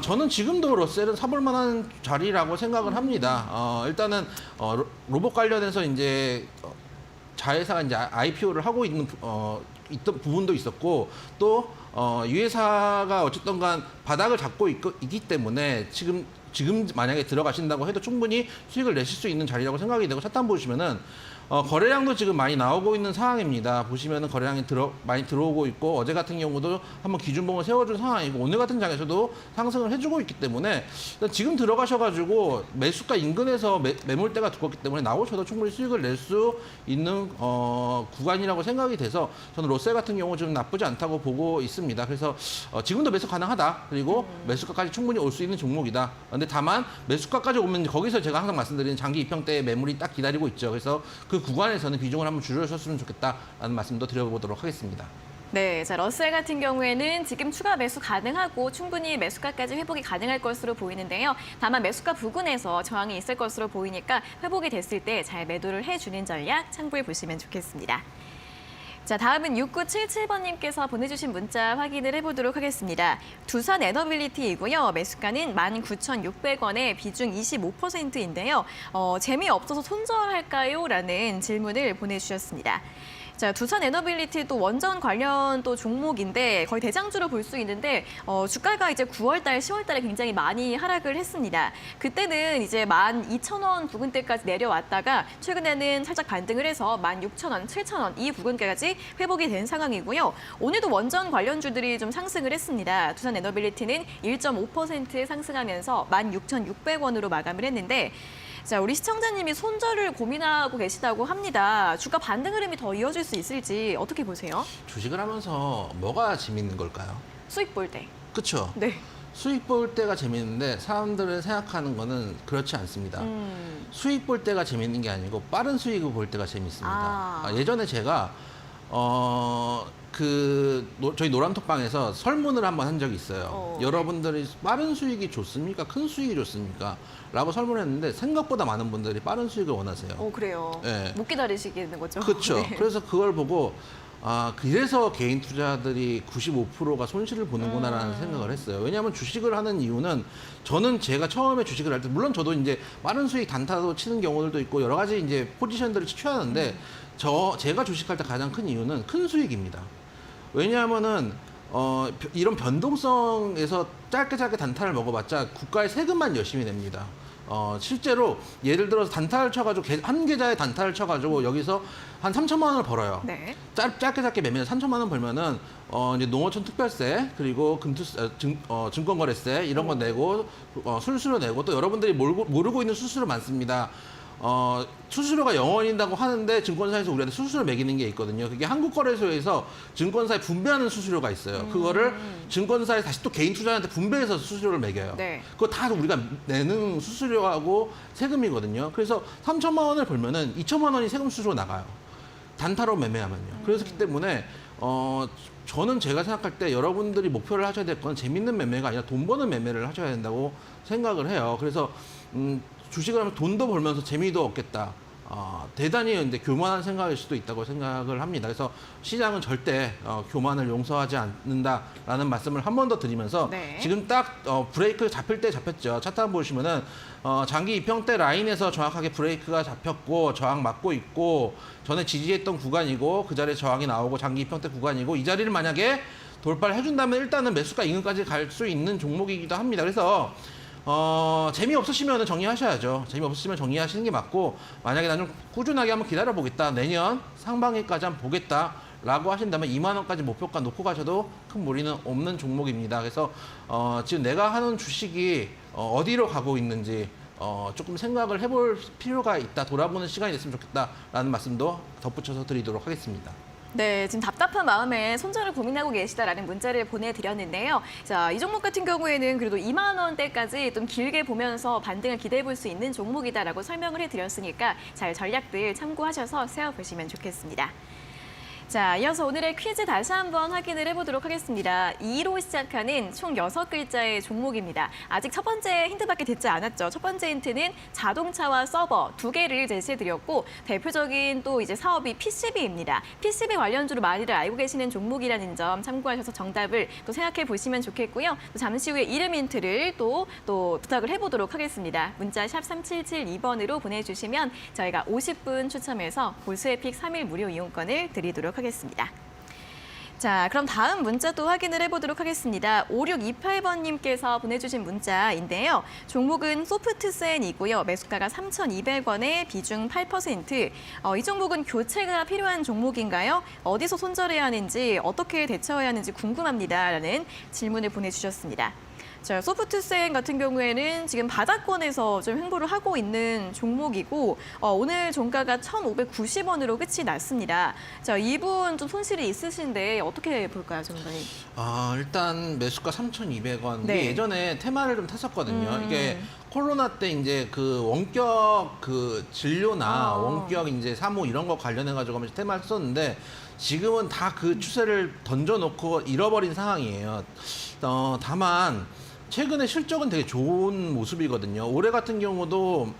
저는 지금도 러셀은 사볼 만한 자리라고 생각을 합니다. 일단은 로봇 관련해서 이제 자회사가 이제 IPO를 하고 있는 있던 부분도 있었고 또 이 회사가 어쨌든 간 바닥을 잡고 있기 때문에 지금 만약에 들어가신다고 해도 충분히 수익을 내실 수 있는 자리라고 생각이 되고 차트 한번 보시면은 거래량도 지금 많이 나오고 있는 상황입니다. 보시면은 거래량이 많이 들어오고 있고 어제 같은 경우도 한번 기준봉을 세워준 상황이고 오늘 같은 장에서도 상승을 해주고 있기 때문에 일단 지금 들어가셔가지고 매수가 인근에서 매물대가 두껍기 때문에 나오셔도 충분히 수익을 낼 수 있는 구간이라고 생각이 돼서 저는 로셀 같은 경우 좀 나쁘지 않다고 보고 있습니다. 그래서 지금도 매수 가능하다. 그리고 매수가까지 충분히 올 수 있는 종목이다. 근데 다만 매수가까지 오면 거기서 제가 항상 말씀드리는 장기 입형대의 매물이 딱 기다리고 있죠. 그래서 그 구간에서는 비중을 한번 줄여줬으면 좋겠다라는 말씀도 드려보도록 하겠습니다. 네, 자 러셀 같은 경우에는 지금 추가 매수 가능하고 충분히 매수가까지 회복이 가능할 것으로 보이는데요. 다만 매수가 부근에서 저항이 있을 것으로 보이니까 회복이 됐을 때 잘 매도를 해주는 전략 참고해 보시면 좋겠습니다. 자, 다음은 6977번님께서 보내주신 문자 확인을 해보도록 하겠습니다. 두산 에너빌리티이고요. 매수가는 19,600원에 비중 25%인데요. 재미없어서 손절할까요? 라는 질문을 보내주셨습니다. 자, 두산 에너빌리티도 원전 관련 또 종목인데 거의 대장주로 볼 수 있는데 주가가 이제 9월 달, 10월 달에 굉장히 많이 하락을 했습니다. 그때는 이제 12,000원 부근대까지 내려왔다가 최근에는 살짝 반등을 해서 16,000원, 7,000원 이 부근까지 회복이 된 상황이고요. 오늘도 원전 관련주들이 좀 상승을 했습니다. 두산 에너빌리티는 1.5% 상승하면서 16,600원으로 마감을 했는데 자, 우리 시청자님이 손절을 고민하고 계시다고 합니다. 주가 반등 흐름이 더 이어질 수 있을지 어떻게 보세요? 주식을 하면서 뭐가 재밌는 걸까요? 수익 볼 때. 그렇죠. 네. 수익 볼 때가 재밌는데 사람들은 생각하는 거는 그렇지 않습니다. 수익 볼 때가 재밌는 게 아니고 빠른 수익을 볼 때가 재밌습니다. 예전에 제가 저희 노란톡방에서 설문을 한번 한 적이 있어요. 여러분들이 빠른 수익이 좋습니까? 큰 수익이 좋습니까? 라고 설문했는데 생각보다 많은 분들이 빠른 수익을 원하세요. 그래요. 네. 못 기다리시겠는 거죠. 그렇죠. 네. 그래서 그걸 보고 그래서 개인 투자들이 95%가 손실을 보는구나라는 생각을 했어요. 왜냐하면 주식을 하는 이유는 저는 제가 처음에 주식을 할 때 물론 저도 이제 빠른 수익 단타도 치는 경우들도 있고 여러 가지 이제 포지션들을 취하는데 제가 주식할 때 가장 큰 이유는 큰 수익입니다. 왜냐하면은 이런 변동성에서 짧게 단타를 먹어봤자 국가의 세금만 열심히 냅니다. 실제로 예를 들어서 단타를 쳐가지고 한 계좌에 단타를 쳐가지고 여기서 한 3천만 원을 벌어요. 네. 짧게 매매해서 3천만 원 벌면은 이제 농어촌 특별세 그리고 증권거래세 이런 거 내고 수수료 내고 또 여러분들이 모르고 있는 수수료 많습니다. 수수료가 0원이라고 하는데 증권사에서 우리한테 수수료 매기는 게 있거든요. 그게 한국거래소에서 증권사에 분배하는 수수료가 있어요. 그거를 증권사에 다시 또 개인 투자자한테 분배해서 수수료를 매겨요. 네. 그거 다 우리가 내는 수수료하고 세금이거든요. 그래서 3천만 원을 벌면은 2천만 원이 세금 수수료 나가요. 단타로 매매하면요. 그렇기 때문에 저는 제가 생각할 때 여러분들이 목표를 하셔야 될 건 재밌는 매매가 아니라 돈 버는 매매를 하셔야 된다고 생각을 해요. 그래서 주식을 하면 돈도 벌면서 재미도 얻겠다. 대단히 근데 교만한 생각일 수도 있다고 생각을 합니다. 그래서 시장은 절대 교만을 용서하지 않는다라는 말씀을 한 번 더 드리면서 네. 지금 딱 브레이크 잡힐 때 잡혔죠. 차트 한번 보시면은 장기 입형대 라인에서 정확하게 브레이크가 잡혔고 저항 맞고 있고 전에 지지했던 구간이고 그 자리에 저항이 나오고 장기 입형대 구간이고 이 자리를 만약에 돌파를 해준다면 일단은 매수가 인근까지 갈 수 있는 종목이기도 합니다. 그래서 재미없으시면 정리하셔야죠. 재미없으시면 정리하시는 게 맞고 만약에 난 좀 꾸준하게 한번 기다려보겠다. 내년 상반기까지 한번 보겠다. 라고 하신다면 2만 원까지 목표가 놓고 가셔도 큰 무리는 없는 종목입니다. 그래서 지금 내가 하는 주식이 어디로 가고 있는지 조금 생각을 해볼 필요가 있다. 돌아보는 시간이 됐으면 좋겠다라는 말씀도 덧붙여서 드리도록 하겠습니다. 네, 지금 답답한 마음에 손절을 고민하고 계시다라는 문자를 보내드렸는데요. 자, 이 종목 같은 경우에는 그래도 2만 원대까지 좀 길게 보면서 반등을 기대해 볼 수 있는 종목이다라고 설명을 해드렸으니까 잘 전략들 참고하셔서 세워보시면 좋겠습니다. 자, 자, 이어서 오늘의 퀴즈 다시 한번 확인을 해보도록 하겠습니다. 2로 시작하는 총 6글자의 종목입니다. 아직 첫 번째 힌트밖에 듣지 않았죠. 첫 번째 힌트는 자동차와 서버 2개를 제시해드렸고 대표적인 또 이제 사업이 PCB입니다. PCB 관련주로 많이들 알고 계시는 종목이라는 점 참고하셔서 정답을 또 생각해 보시면 좋겠고요. 또 잠시 후에 이름 힌트를 또 부탁을 해보도록 하겠습니다. 문자 샵 3772번으로 보내주시면 저희가 50분 추첨해서 보스에픽 3일 무료 이용권을 드리도록 하겠습니다. 자, 그럼 다음 문자 또 확인을 해보도록 하겠습니다. 5628번님께서 보내주신 문자인데요. 종목은 소프트센이고요. 매수가가 3,200원에 비중 8%. 이 종목은 교체가 필요한 종목인가요? 어디서 손절해야 하는지, 어떻게 대처해야 하는지 궁금합니다. 라는 질문을 보내주셨습니다. 자, 소프트센 같은 경우에는 지금 바닥권에서 좀 횡보를 하고 있는 종목이고 오늘 종가가 1,590원으로 끝이 났습니다. 자, 이분 좀 손실이 있으신데 어떻게 볼까요, 전문가님? 일단 매수가 3,200원. 네. 이게 예전에 테마를 좀 탔었거든요. 이게 코로나 때 이제 그 원격 그 진료나 원격 이제 사무 이런 거 관련해 가지고 하면서 테마를 썼는데 지금은 다 그 추세를 던져놓고 잃어버린 상황이에요. 다만 최근에 실적은 되게 좋은 모습이거든요. 올해 같은 경우도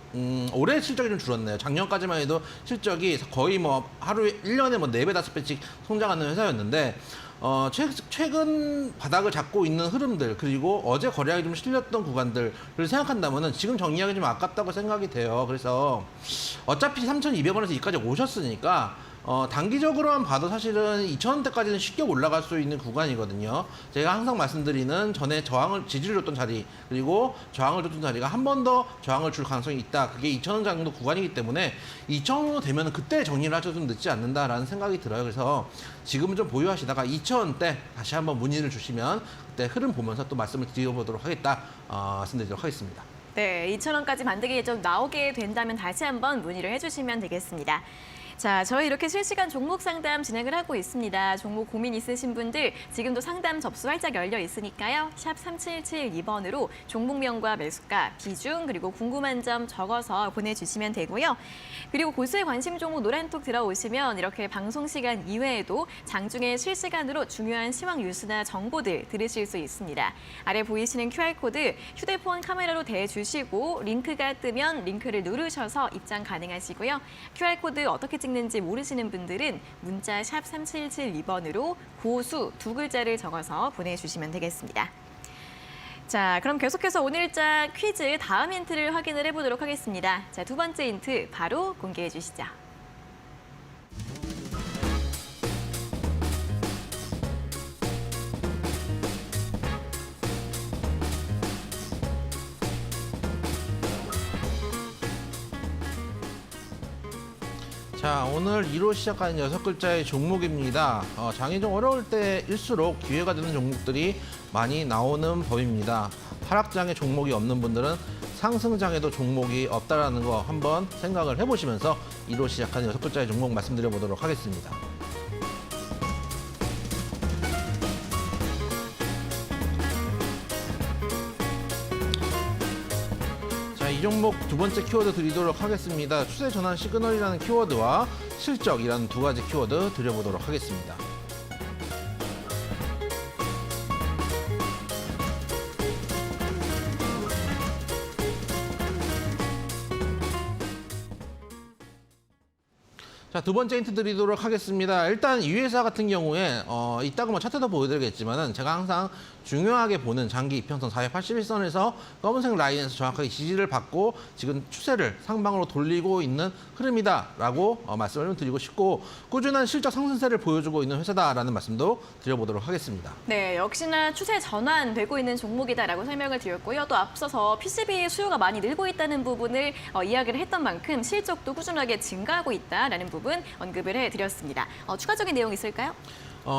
올해 실적이 좀 줄었네요. 작년까지만 해도 실적이 거의 뭐 하루에 1년에 뭐 4배, 5배씩 성장하는 회사였는데 최근 바닥을 잡고 있는 흐름들 그리고 어제 거래량이 좀 실렸던 구간들을 생각한다면은 지금 정리하기 좀 아깝다고 생각이 돼요. 그래서 어차피 3,200원에서 여기까지 오셨으니까 단기적으로만 봐도 사실은 2,000원대까지는 쉽게 올라갈 수 있는 구간이거든요. 제가 항상 말씀드리는 전에 지지를 줬던 자리 그리고 저항을 줬던 자리가 한 번 더 저항을 줄 가능성이 있다. 그게 2,000원 정도 구간이기 때문에 2,000원으로 되면 그때 정리를 하셔도 좀 늦지 않는다라는 생각이 들어요. 그래서 지금은 좀 보유하시다가 2,000원대 다시 한번 문의를 주시면 그때 흐름 보면서 또 말씀을 드려보도록 하겠다 말씀드리도록 하겠습니다. 네, 2,000원까지 만들기 좀 나오게 된다면 다시 한번 문의를 해주시면 되겠습니다. 자, 저희 이렇게 실시간 종목 상담 진행을 하고 있습니다. 종목 고민 있으신 분들 지금도 상담 접수 활짝 열려 있으니까요. 샵 3772번으로 종목명과 매수가, 비중 그리고 궁금한 점 적어서 보내주시면 되고요. 그리고 고수의 관심 종목 노란톡 들어오시면 이렇게 방송 시간 이외에도 장중에 실시간으로 중요한 시황 뉴스나 정보들 들으실 수 있습니다. 아래 보이시는 QR코드 휴대폰 카메라로 대주시고 링크가 뜨면 링크를 누르셔서 입장 가능하시고요. QR코드 어떻게 찍는지 모르시는 분들은 문자 샵 3772번으로 고수 2글자를 적어서 보내주시면 되겠습니다. 자, 그럼 계속해서 오늘자 퀴즈 다음 힌트를 확인을 해보도록 하겠습니다. 자, 두 번째 힌트 바로 공개해 주시죠. 자, 오늘 2로 시작하는 6글자의 종목입니다. 장이 좀 어려울 때일수록 기회가 되는 종목들이 많이 나오는 법입니다. 하락장에 종목이 없는 분들은 상승장에도 종목이 없다라는 거 한번 생각을 해보시면서 2로 시작하는 6글자의 종목 말씀드려보도록 하겠습니다. 이 종목 두 번째 키워드 드리도록 하겠습니다. 추세 전환 시그널이라는 키워드와 실적이라는 두 가지 키워드 드려보도록 하겠습니다. 자, 두 번째 힌트 드리도록 하겠습니다. 일단 이 회사 같은 경우에 이따가 뭐 차트도 보여드리겠지만은 제가 항상 중요하게 보는 장기 이평선 481선에서 검은색 라인에서 정확하게 지지를 받고 지금 추세를 상방으로 돌리고 있는 흐름이다라고 말씀을 드리고 싶고 꾸준한 실적 상승세를 보여주고 있는 회사다라는 말씀도 드려보도록 하겠습니다. 네, 역시나 추세 전환되고 있는 종목이다라고 설명을 드렸고요. 또 앞서서 PCB 수요가 많이 늘고 있다는 부분을 이야기를 했던 만큼 실적도 꾸준하게 증가하고 있다라는 부분 언급을 해드렸습니다. 추가적인 내용 있을까요?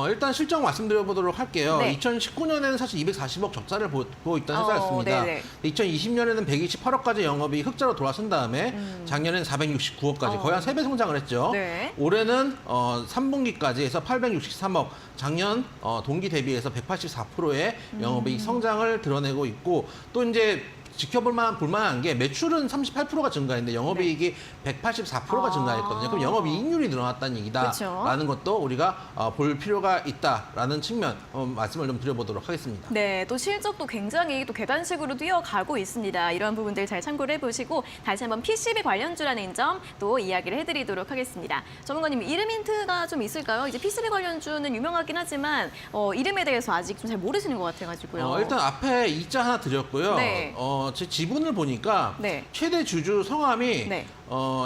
일단 실적 말씀드려보도록 할게요. 네. 2019년에는 사실 240억 적자를 보고 있던 회사였습니다. 2020년에는 128억까지 영업이 흑자로 돌아선 다음에 작년에는 469억까지 거의 한 3배 성장을 했죠. 네. 올해는 3분기까지 해서 863억, 작년 동기 대비해서 184%의 영업이익 성장을 드러내고 있고 또 이제 볼만한 게 매출은 38%가 증가했는데 영업이익이 184%가 증가했거든요. 그럼 영업이익률이 늘어났다는 얘기다라는 것도 우리가 볼 필요가 있다라는 측면 말씀을 좀 드려보도록 하겠습니다. 네, 또 실적도 굉장히 또 계단식으로 뛰어가고 있습니다. 이런 부분들 잘 참고를 해보시고 다시 한번 PCB 관련주라는 점 또 이야기를 해드리도록 하겠습니다. 전문가님, 이름 힌트가 좀 있을까요? 이제 PCB 관련주는 유명하긴 하지만 이름에 대해서 아직 좀 잘 모르시는 것 같아가지고요. 일단 앞에 이자 하나 드렸고요. 네. 제 지분을 보니까 네. 최대 주주 성함이 네.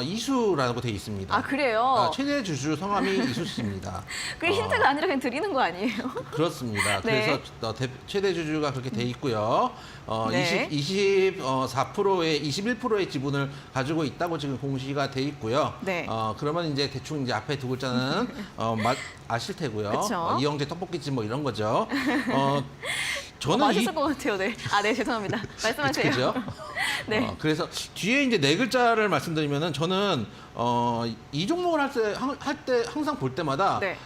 이수라고 돼 있습니다. 아, 그래요? 최대 주주 성함이 이수 씨입니다. 그게 힌트가 아니라 그냥 드리는 거 아니에요? 그렇습니다. 네. 그래서 최대 주주가 그렇게 돼 있고요. 네. 24%의 21%의 지분을 가지고 있다고 지금 공시가 돼 있고요. 네. 그러면 이제 대충 이제 앞에 두 글자는 아실 테고요. 그쵸? 이영재 떡볶이집 뭐 이런 거죠. 저는 맛있을 것 같아요. 네. 아, 네, 죄송합니다. 말씀하세요. 그죠? 네. 그래서 뒤에 이제 네 글자를 말씀드리면은 저는 이 종목을 할 때 항상 볼 때마다 네.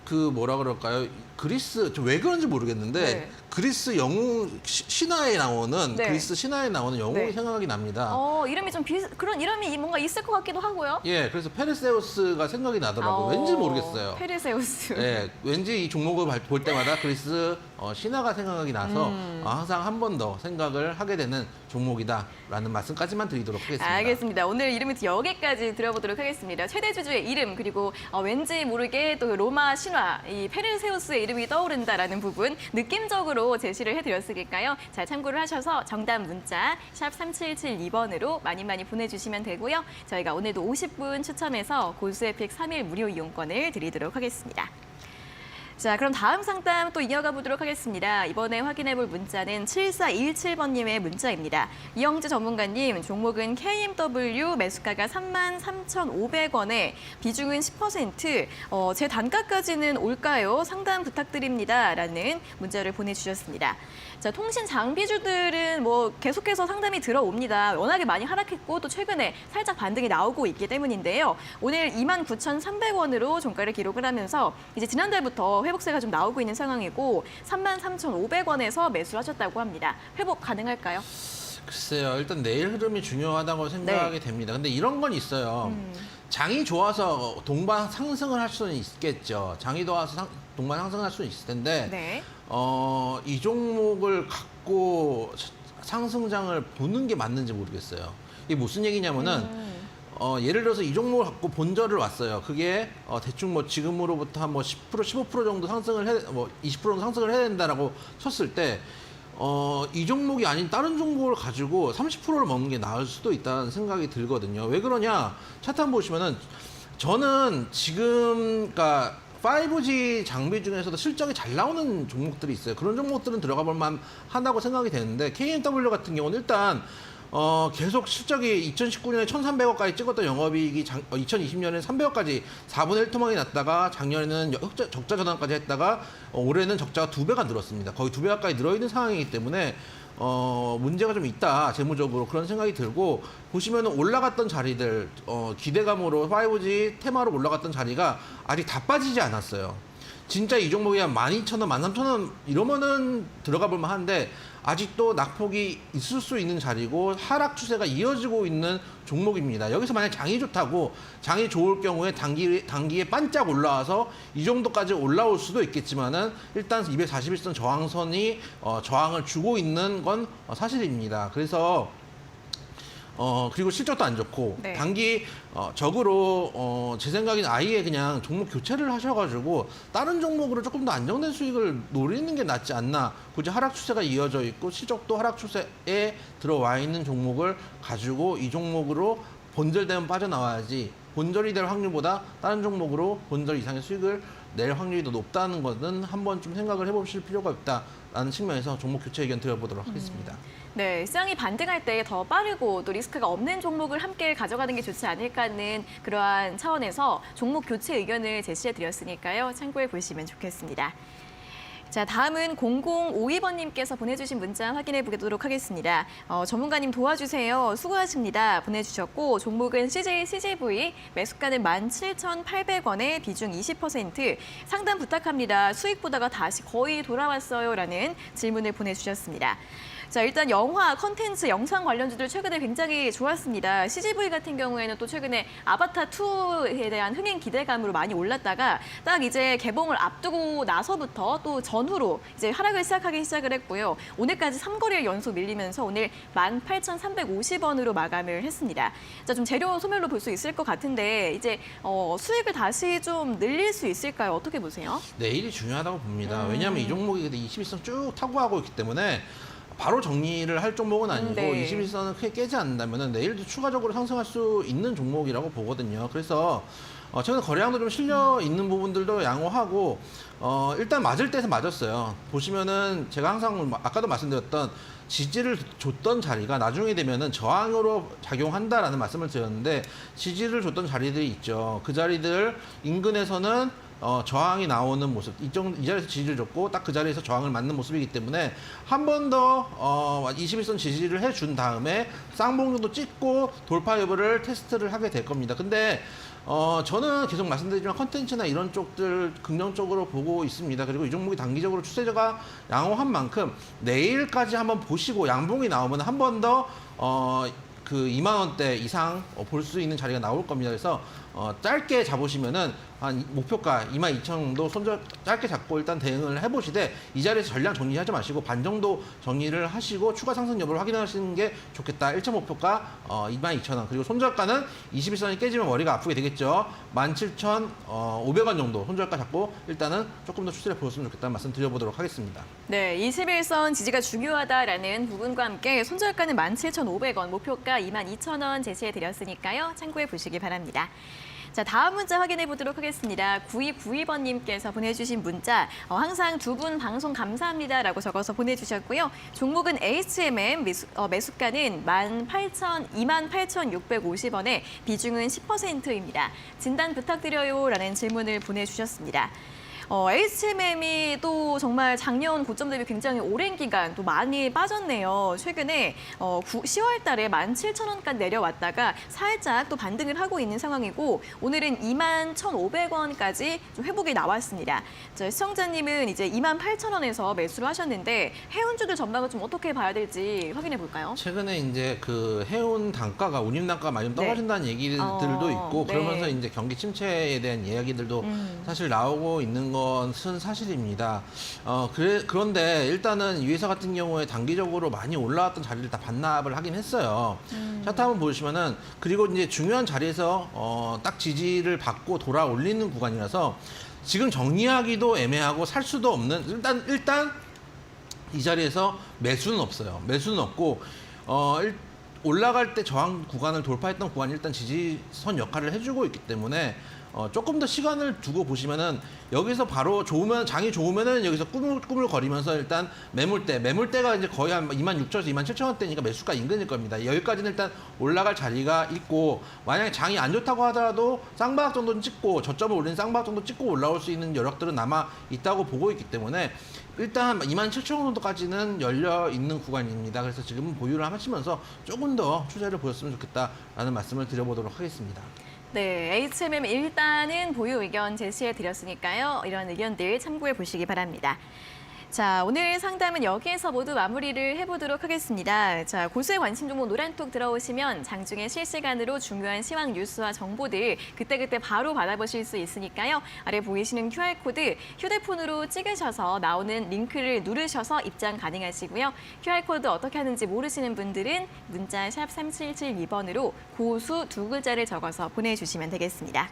그 뭐라 그럴까요? 그리스 왜 그런지 모르겠는데 네. 그리스 영웅 신화에 나오는 네. 그리스 신화에 나오는 영웅이 네. 생각이 납니다. 이름이 좀 그런 이름이 뭔가 있을 것 같기도 하고요. 예, 그래서 페르세우스가 생각이 나더라고요. 왠지 모르겠어요. 페르세우스. 예, 왠지 이 종목을 볼 때마다 그리스 신화가 생각이 나서 항상 한 번 더 생각을 하게 되는 종목이다라는 말씀까지만 드리도록 하겠습니다. 알겠습니다. 오늘 이름이 여기까지 들어보도록 하겠습니다. 최대 주주의 이름 그리고 왠지 모르게 또 로마 신화 이 페르세우스의 이름이 떠오른다라는 부분 느낌적으로 제시를 해드렸으니까요. 잘 참고를 하셔서 정답 문자 샵 3772번으로 많이 보내주시면 되고요. 저희가 오늘도 50분 추첨해서 고수에픽 3일 무료 이용권을 드리도록 하겠습니다. 자, 그럼 다음 상담 또 이어가 보도록 하겠습니다. 이번에 확인해 볼 문자는 7417번님의 문자입니다. 이영재 전문가님, 종목은 KMW 매수가가 33,500원에 비중은 10%, 제 단가까지는 올까요? 상담 부탁드립니다. 라는 문자를 보내주셨습니다. 자, 통신 장비주들은 뭐 계속해서 상담이 들어옵니다. 워낙에 많이 하락했고 또 최근에 살짝 반등이 나오고 있기 때문인데요. 오늘 29,300원으로 종가를 기록을 하면서 이제 지난달부터 회복세가 좀 나오고 있는 상황이고 33,500원에서 매수를 하셨다고 합니다. 회복 가능할까요? 글쎄요. 일단 내일 흐름이 중요하다고 생각이 됩니다. 근데 이런 건 있어요. 장이 좋아서 동반 상승을 할 수는 있겠죠. 장이 좋아서 동반 상승을 할 수는 있을 텐데 네. 이 종목을 갖고 상승장을 보는 게 맞는지 모르겠어요. 이게 무슨 얘기냐면은 예를 들어서 이 종목을 갖고 본절을 왔어요. 그게 대충 뭐 지금으로부터 한 뭐 10%, 15% 정도 상승을 20% 정도 상승을 해야 된다라고 쳤을 때 이 종목이 아닌 다른 종목을 가지고 30%를 먹는 게 나을 수도 있다는 생각이 들거든요. 왜 그러냐? 차트 한번 보시면은 저는 지금 그러니까 5G 장비 중에서도 실적이 잘 나오는 종목들이 있어요. 그런 종목들은 들어가 볼 만하다고 생각이 되는데 KMW 같은 경우는 일단 계속 실적이 2019년에 1,300억까지 찍었던 영업이익이 2020년에 300억까지 4분의 1 토막이 났다가 작년에는 적자 전환까지 했다가 올해는 적자가 2배가 늘었습니다. 거의 2배 가까이 늘어있는 상황이기 때문에 문제가 좀 있다, 재무적으로 그런 생각이 들고 보시면 올라갔던 자리들 기대감으로 5G 테마로 올라갔던 자리가 아직 다 빠지지 않았어요. 진짜 이 종목이 한 12,000원, 13,000원 이러면은 들어가 볼 만한데 아직도 낙폭이 있을 수 있는 자리고 하락 추세가 이어지고 있는 종목입니다. 여기서 만약 장이 좋다고 장이 좋을 경우에 단기에 반짝 올라와서 이 정도까지 올라올 수도 있겠지만은 일단 241선 저항선이 저항을 주고 있는 건 사실입니다. 그래서 그리고 실적도 안 좋고 네. 단기 적으로 제 생각에는 아예 그냥 종목 교체를 하셔가지고 다른 종목으로 조금 더 안정된 수익을 노리는 게 낫지 않나. 굳이 하락 추세가 이어져 있고 실적도 하락 추세에 들어와 있는 종목을 가지고 이 종목으로 본절되면 빠져나와야지 본절이 될 확률보다 다른 종목으로 본절 이상의 수익을 낼 확률이 더 높다는 것은 한번 좀 생각을 해보실 필요가 있다라는 측면에서 종목 교체 의견 드려보도록 하겠습니다. 네, 시장이 반등할 때 더 빠르고 또 리스크가 없는 종목을 함께 가져가는 게 좋지 않을까 하는 그러한 차원에서 종목 교체 의견을 제시해 드렸으니까요. 참고해 보시면 좋겠습니다. 자, 다음은 0052번님께서 보내주신 문자 확인해 보도록 하겠습니다. 전문가님 도와주세요. 수고하십니다. 보내주셨고 종목은 CJCGV 매수가는 17,800원에 비중 20% 상담 부탁합니다. 수익 보다가 다시 거의 돌아왔어요. 라는 질문을 보내주셨습니다. 자, 일단 영화, 컨텐츠, 영상 관련주들 최근에 굉장히 좋았습니다. CGV 같은 경우에는 또 최근에 아바타 2에 대한 흥행 기대감으로 많이 올랐다가 딱 이제 개봉을 앞두고 나서부터 또 전후로 이제 하락을 시작을 했고요. 오늘까지 3거래일 연속 밀리면서 오늘 18,350원으로 마감을 했습니다. 자, 좀 재료 소멸로 볼 수 있을 것 같은데 이제 수익을 다시 좀 늘릴 수 있을까요? 어떻게 보세요? 내일이 중요하다고 봅니다. 왜냐하면 이 종목이 21선 쭉 타고 가고 있기 때문에 바로 정리를 할 종목은 아니고 네. 21선을 크게 깨지 않는다면 내일도 추가적으로 상승할 수 있는 종목이라고 보거든요. 그래서 최근에 거래량도 좀 실려 있는 부분들도 양호하고 일단 맞을 때에서 맞았어요. 보시면은 제가 항상 아까도 말씀드렸던 지지를 줬던 자리가 나중에 되면은 저항으로 작용한다라는 말씀을 드렸는데 지지를 줬던 자리들이 있죠. 그 자리들 인근에서는 저항이 나오는 모습, 이 자리에서 지지를 줬고 딱 그 자리에서 저항을 맞는 모습이기 때문에 한 번 더 21선 지지를 해준 다음에 쌍봉 정도 찍고 돌파 여부를 테스트를 하게 될 겁니다. 근데 저는 계속 말씀드리지만 컨텐츠나 이런 쪽들 긍정적으로 보고 있습니다. 그리고 이 종목이 단기적으로 추세가 양호한 만큼 내일까지 한번 보시고 양봉이 나오면 한 번 더 그 2만 원대 이상 볼 수 있는 자리가 나올 겁니다. 그래서 짧게 잡으시면은 한 목표가 22,000 정도 짧게 잡고 일단 대응을 해보시되 이 자리에서 전량 정리하지 마시고 반 정도 정리를 하시고 추가 상승 여부를 확인하시는 게 좋겠다. 1차 목표가 22,000원 그리고 손절가는 21선이 깨지면 머리가 아프게 되겠죠. 17,500원 정도 손절가 잡고 일단은 조금 더 추세를 보였으면 좋겠다는 말씀 드려보도록 하겠습니다. 네, 21선 지지가 중요하다라는 부분과 함께 손절가는 17,500원, 목표가 22,000원 제시해 드렸으니까요. 참고해 보시기 바랍니다. 자, 다음 문자 확인해 보도록 하겠습니다. 9292번님께서 보내주신 문자, 항상 두 분 방송 감사합니다라고 적어서 보내주셨고요. 종목은 HMM, 매수가는 28,650원에 비중은 10%입니다. 진단 부탁드려요라는 질문을 보내주셨습니다. HMM이 또 정말 작년 고점 대비 굉장히 오랜 기간 또 많이 빠졌네요. 최근에 10월 달에 17,000원까지 내려왔다가 살짝 또 반등을 하고 있는 상황이고 오늘은 21,500원까지 좀 회복이 나왔습니다. 시청자님은 이제 28,000원에서 매수를 하셨는데 해운주들 전망을 좀 어떻게 봐야 될지 확인해 볼까요? 최근에 이제 그 해운 단가가 운임 단가가 많이 좀 떨어진다는 얘기들도 있고 네. 그러면서 이제 경기 침체에 대한 이야기들도 사실 나오고 있는 것은 사실입니다. 그런데 일단은 이 회사 같은 경우에 단기적으로 많이 올라왔던 자리를 다 반납을 하긴 했어요. 차트 한번 보시면은 그리고 이제 중요한 자리에서 딱 지지를 받고 돌아 올리는 구간이라서 지금 정리하기도 애매하고 살 수도 없는 일단 이 자리에서 매수는 없어요. 매수는 없고 올라갈 때 저항 구간을 돌파했던 구간이 일단 지지선 역할을 해주고 있기 때문에 조금 더 시간을 두고 보시면은 여기서 바로 장이 좋으면은 여기서 꾸물거리면서 일단 매물대가 이제 거의 한 26,000에서 27,000원대니까 매수가 인근일 겁니다. 여기까지는 일단 올라갈 자리가 있고 만약에 장이 안 좋다고 하더라도 쌍바닥 정도는 찍고 저점을 올린 쌍바닥 정도 찍고 올라올 수 있는 여력들은 남아 있다고 보고 있기 때문에 일단 27,000원 정도까지는 열려 있는 구간입니다. 그래서 지금은 보유를 하시면서 조금 더 추세를 보였으면 좋겠다라는 말씀을 드려보도록 하겠습니다. 네, HMM 일단은 보유 의견 제시해 드렸으니까요. 이런 의견들 참고해 보시기 바랍니다. 자, 오늘 상담은 여기에서 모두 마무리를 해보도록 하겠습니다. 자, 고수의 관심 종목 노란톡 들어오시면 장중에 실시간으로 중요한 시황 뉴스와 정보들 그때그때 바로 받아보실 수 있으니까요. 아래 보이시는 QR코드 휴대폰으로 찍으셔서 나오는 링크를 누르셔서 입장 가능하시고요. QR코드 어떻게 하는지 모르시는 분들은 문자 샵 3772번으로 고수 두 글자를 적어서 보내주시면 되겠습니다.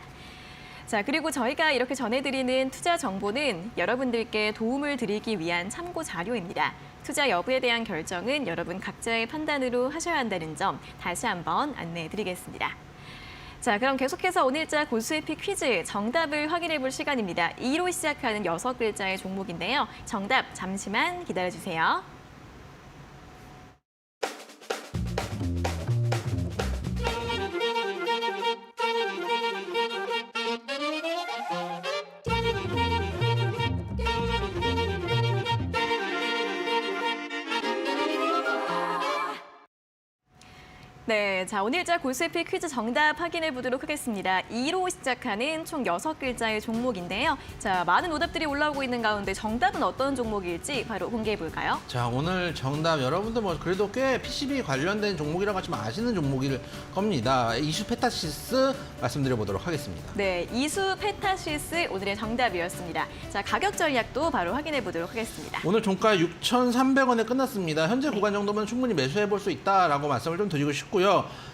자, 그리고 저희가 이렇게 전해드리는 투자 정보는 여러분들께 도움을 드리기 위한 참고 자료입니다. 투자 여부에 대한 결정은 여러분 각자의 판단으로 하셔야 한다는 점 다시 한번 안내해드리겠습니다. 자, 그럼 계속해서 오늘자 고수의 픽 퀴즈 정답을 확인해 볼 시간입니다. 2로 시작하는 6글자의 종목인데요. 정답 잠시만 기다려주세요. 네, 자 오늘자 골수피 퀴즈 정답 확인해 보도록 하겠습니다. 2로 시작하는 총 6글자의 종목인데요. 자, 많은 오답들이 올라오고 있는 가운데 정답은 어떤 종목일지 바로 공개해 볼까요? 자, 오늘 정답 여러분들 뭐 그래도 꽤 PCB 관련된 종목이라고 하지만 아시는 종목일 겁니다. 이슈 페타시스 말씀드려 보도록 하겠습니다. 네, 이수 페타시스 오늘의 정답이었습니다. 자, 가격 전략도 바로 확인해 보도록 하겠습니다. 오늘 종가 6,300원에 끝났습니다. 현재 구간 정도면 충분히 매수해 볼 수 있다라고 말씀을 좀 드리고 싶고요.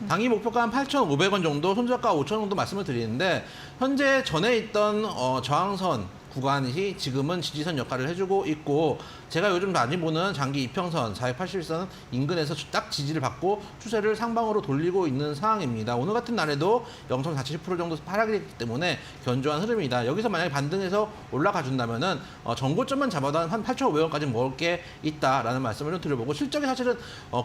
당기 목표가 한 8,500원 정도, 손절가 5,000원 정도 말씀을 드리는데 현재 전에 있던 저항선 구간이 지금은 지지선 역할을 해주고 있고 제가 요즘 많이 보는 장기 이평선 481선 인근에서 딱 지지를 받고 추세를 상방으로 돌리고 있는 상황입니다. 오늘 같은 날에도 0.470% 정도 하락이 됐기 때문에 견조한 흐름이다. 여기서 만약에 반등해서 올라가 준다면은 전고점만 잡아도 한 8,500원까지 먹을 게 있다라는 말씀을 좀 드려보고 실적이 사실은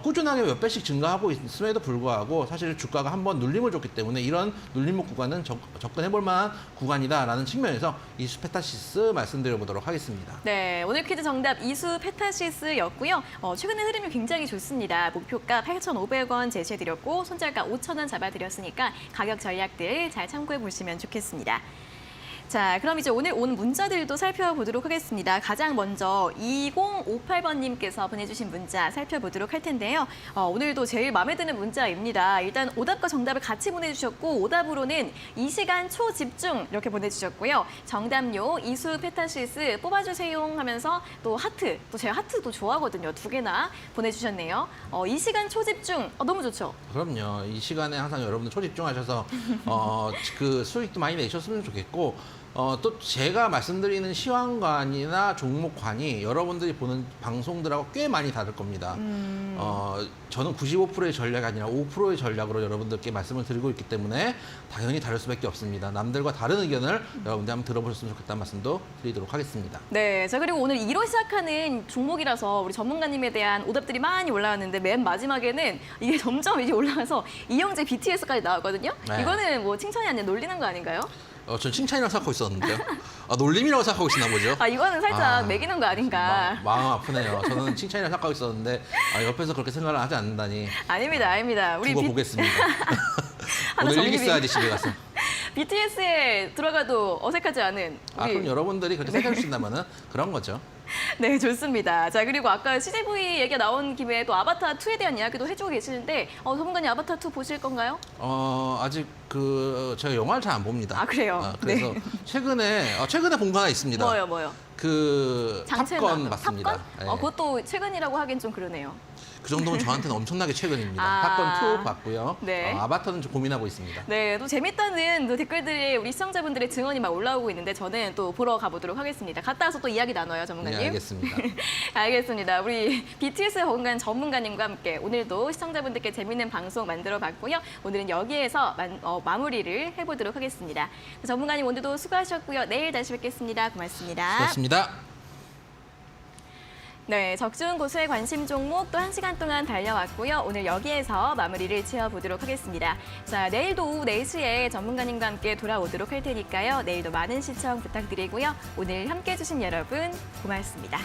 꾸준하게 몇 배씩 증가하고 있음에도 불구하고 사실 주가가 한번 눌림을 줬기 때문에 이런 눌림목 구간은 접근해볼 만한 구간이다라는 측면에서 이슈 페타시스 말씀드려 보도록 하겠습니다. 네, 오늘 퀴즈 정답 이수 페타시스였고요. 최근의 흐름이 굉장히 좋습니다. 목표가 8,500원 제시해드렸고 손절가 5,000원 잡아드렸으니까 가격 전략들 잘 참고해 보시면 좋겠습니다. 자, 그럼 이제 오늘 온 문자들도 살펴보도록 하겠습니다. 가장 먼저 2058번님께서 보내주신 문자 살펴보도록 할 텐데요. 오늘도 제일 마음에 드는 문자입니다. 일단 오답과 정답을 같이 보내주셨고 오답으로는 이 시간 초집중 이렇게 보내주셨고요. 정답요 이수 페타시스 뽑아주세요 하면서 또 하트, 또 제가 하트도 좋아하거든요. 2개나 보내주셨네요. 이 시간 초집중 너무 좋죠? 그럼요. 이 시간에 항상 여러분들 초집중하셔서 그 수익도 많이 내셨으면 좋겠고 또 제가 말씀드리는 시황관이나 종목관이 여러분들이 보는 방송들하고 꽤 많이 다를 겁니다. 저는 95%의 전략이 아니라 5%의 전략으로 여러분들께 말씀을 드리고 있기 때문에 당연히 다를 수밖에 없습니다. 남들과 다른 의견을 여러분들 한번 들어보셨으면 좋겠다는 말씀도 드리도록 하겠습니다. 네, 자 그리고 오늘 2로 시작하는 종목이라서 우리 전문가님에 대한 오답들이 많이 올라왔는데 맨 마지막에는 이게 점점 이제 올라가서 이영재 BTS까지 나왔거든요. 네. 이거는 뭐 칭찬이 아니라 놀리는 거 아닌가요? 전 칭찬이라고 생각하고 있었는데요. 놀림이라고 생각하고 있나 보죠. 이거는 살짝 매기는 거 아닌가. 마음 아프네요. 저는 칭찬이라고 생각하고 있었는데 옆에서 그렇게 생각을 하지 않는다니. 아닙니다, 아닙니다. 우리 두고 보겠습니다. 오늘 정립이- 일기 써야지 집에 가서. BTS에 들어가도 어색하지 않은 우리. 그럼 여러분들이 그렇게 생각해 주신다면은 그런 거죠. 네, 좋습니다. 자, 그리고 아까 CJV 얘기가 나온 김에 또 아바타 2에 대한 이야기도 해주고 계시는데 전문가님 아바타 2 보실 건가요? 아직 제가 영화를 잘 안 봅니다. 아, 그래요? 그래서 네. 최근에 본 거 하나 있습니다. 뭐요? 탑건 장첸 맞습니다. 탑건? 네. 그것도 최근이라고 하긴 좀 그러네요. 그 정도면 저한테는 엄청나게 최근입니다. 탑건 2 봤고요. 네. 아바타는 좀 고민하고 있습니다. 네, 또 재밌다는 또 댓글들이 우리 시청자분들의 증언이 막 올라오고 있는데 저는 또 보러 가보도록 하겠습니다. 갔다 와서 또 이야기 나눠요, 전문가님. 네, 알겠습니다. 알겠습니다. 우리 BTS 건강 전문가님과 함께 오늘도 시청자분들께 재밌는 방송 만들어봤고요. 오늘은 여기에서 마무리를 해보도록 하겠습니다. 전문가님 오늘도 수고하셨고요. 내일 다시 뵙겠습니다. 고맙습니다. 수고하셨습니다. 네, 적중 고수의 관심 종목 또 1시간 동안 달려왔고요. 오늘 여기에서 마무리를 지어보도록 하겠습니다. 자, 내일도 오후 4시에 전문가님과 함께 돌아오도록 할 테니까요. 내일도 많은 시청 부탁드리고요. 오늘 함께해 주신 여러분 고맙습니다.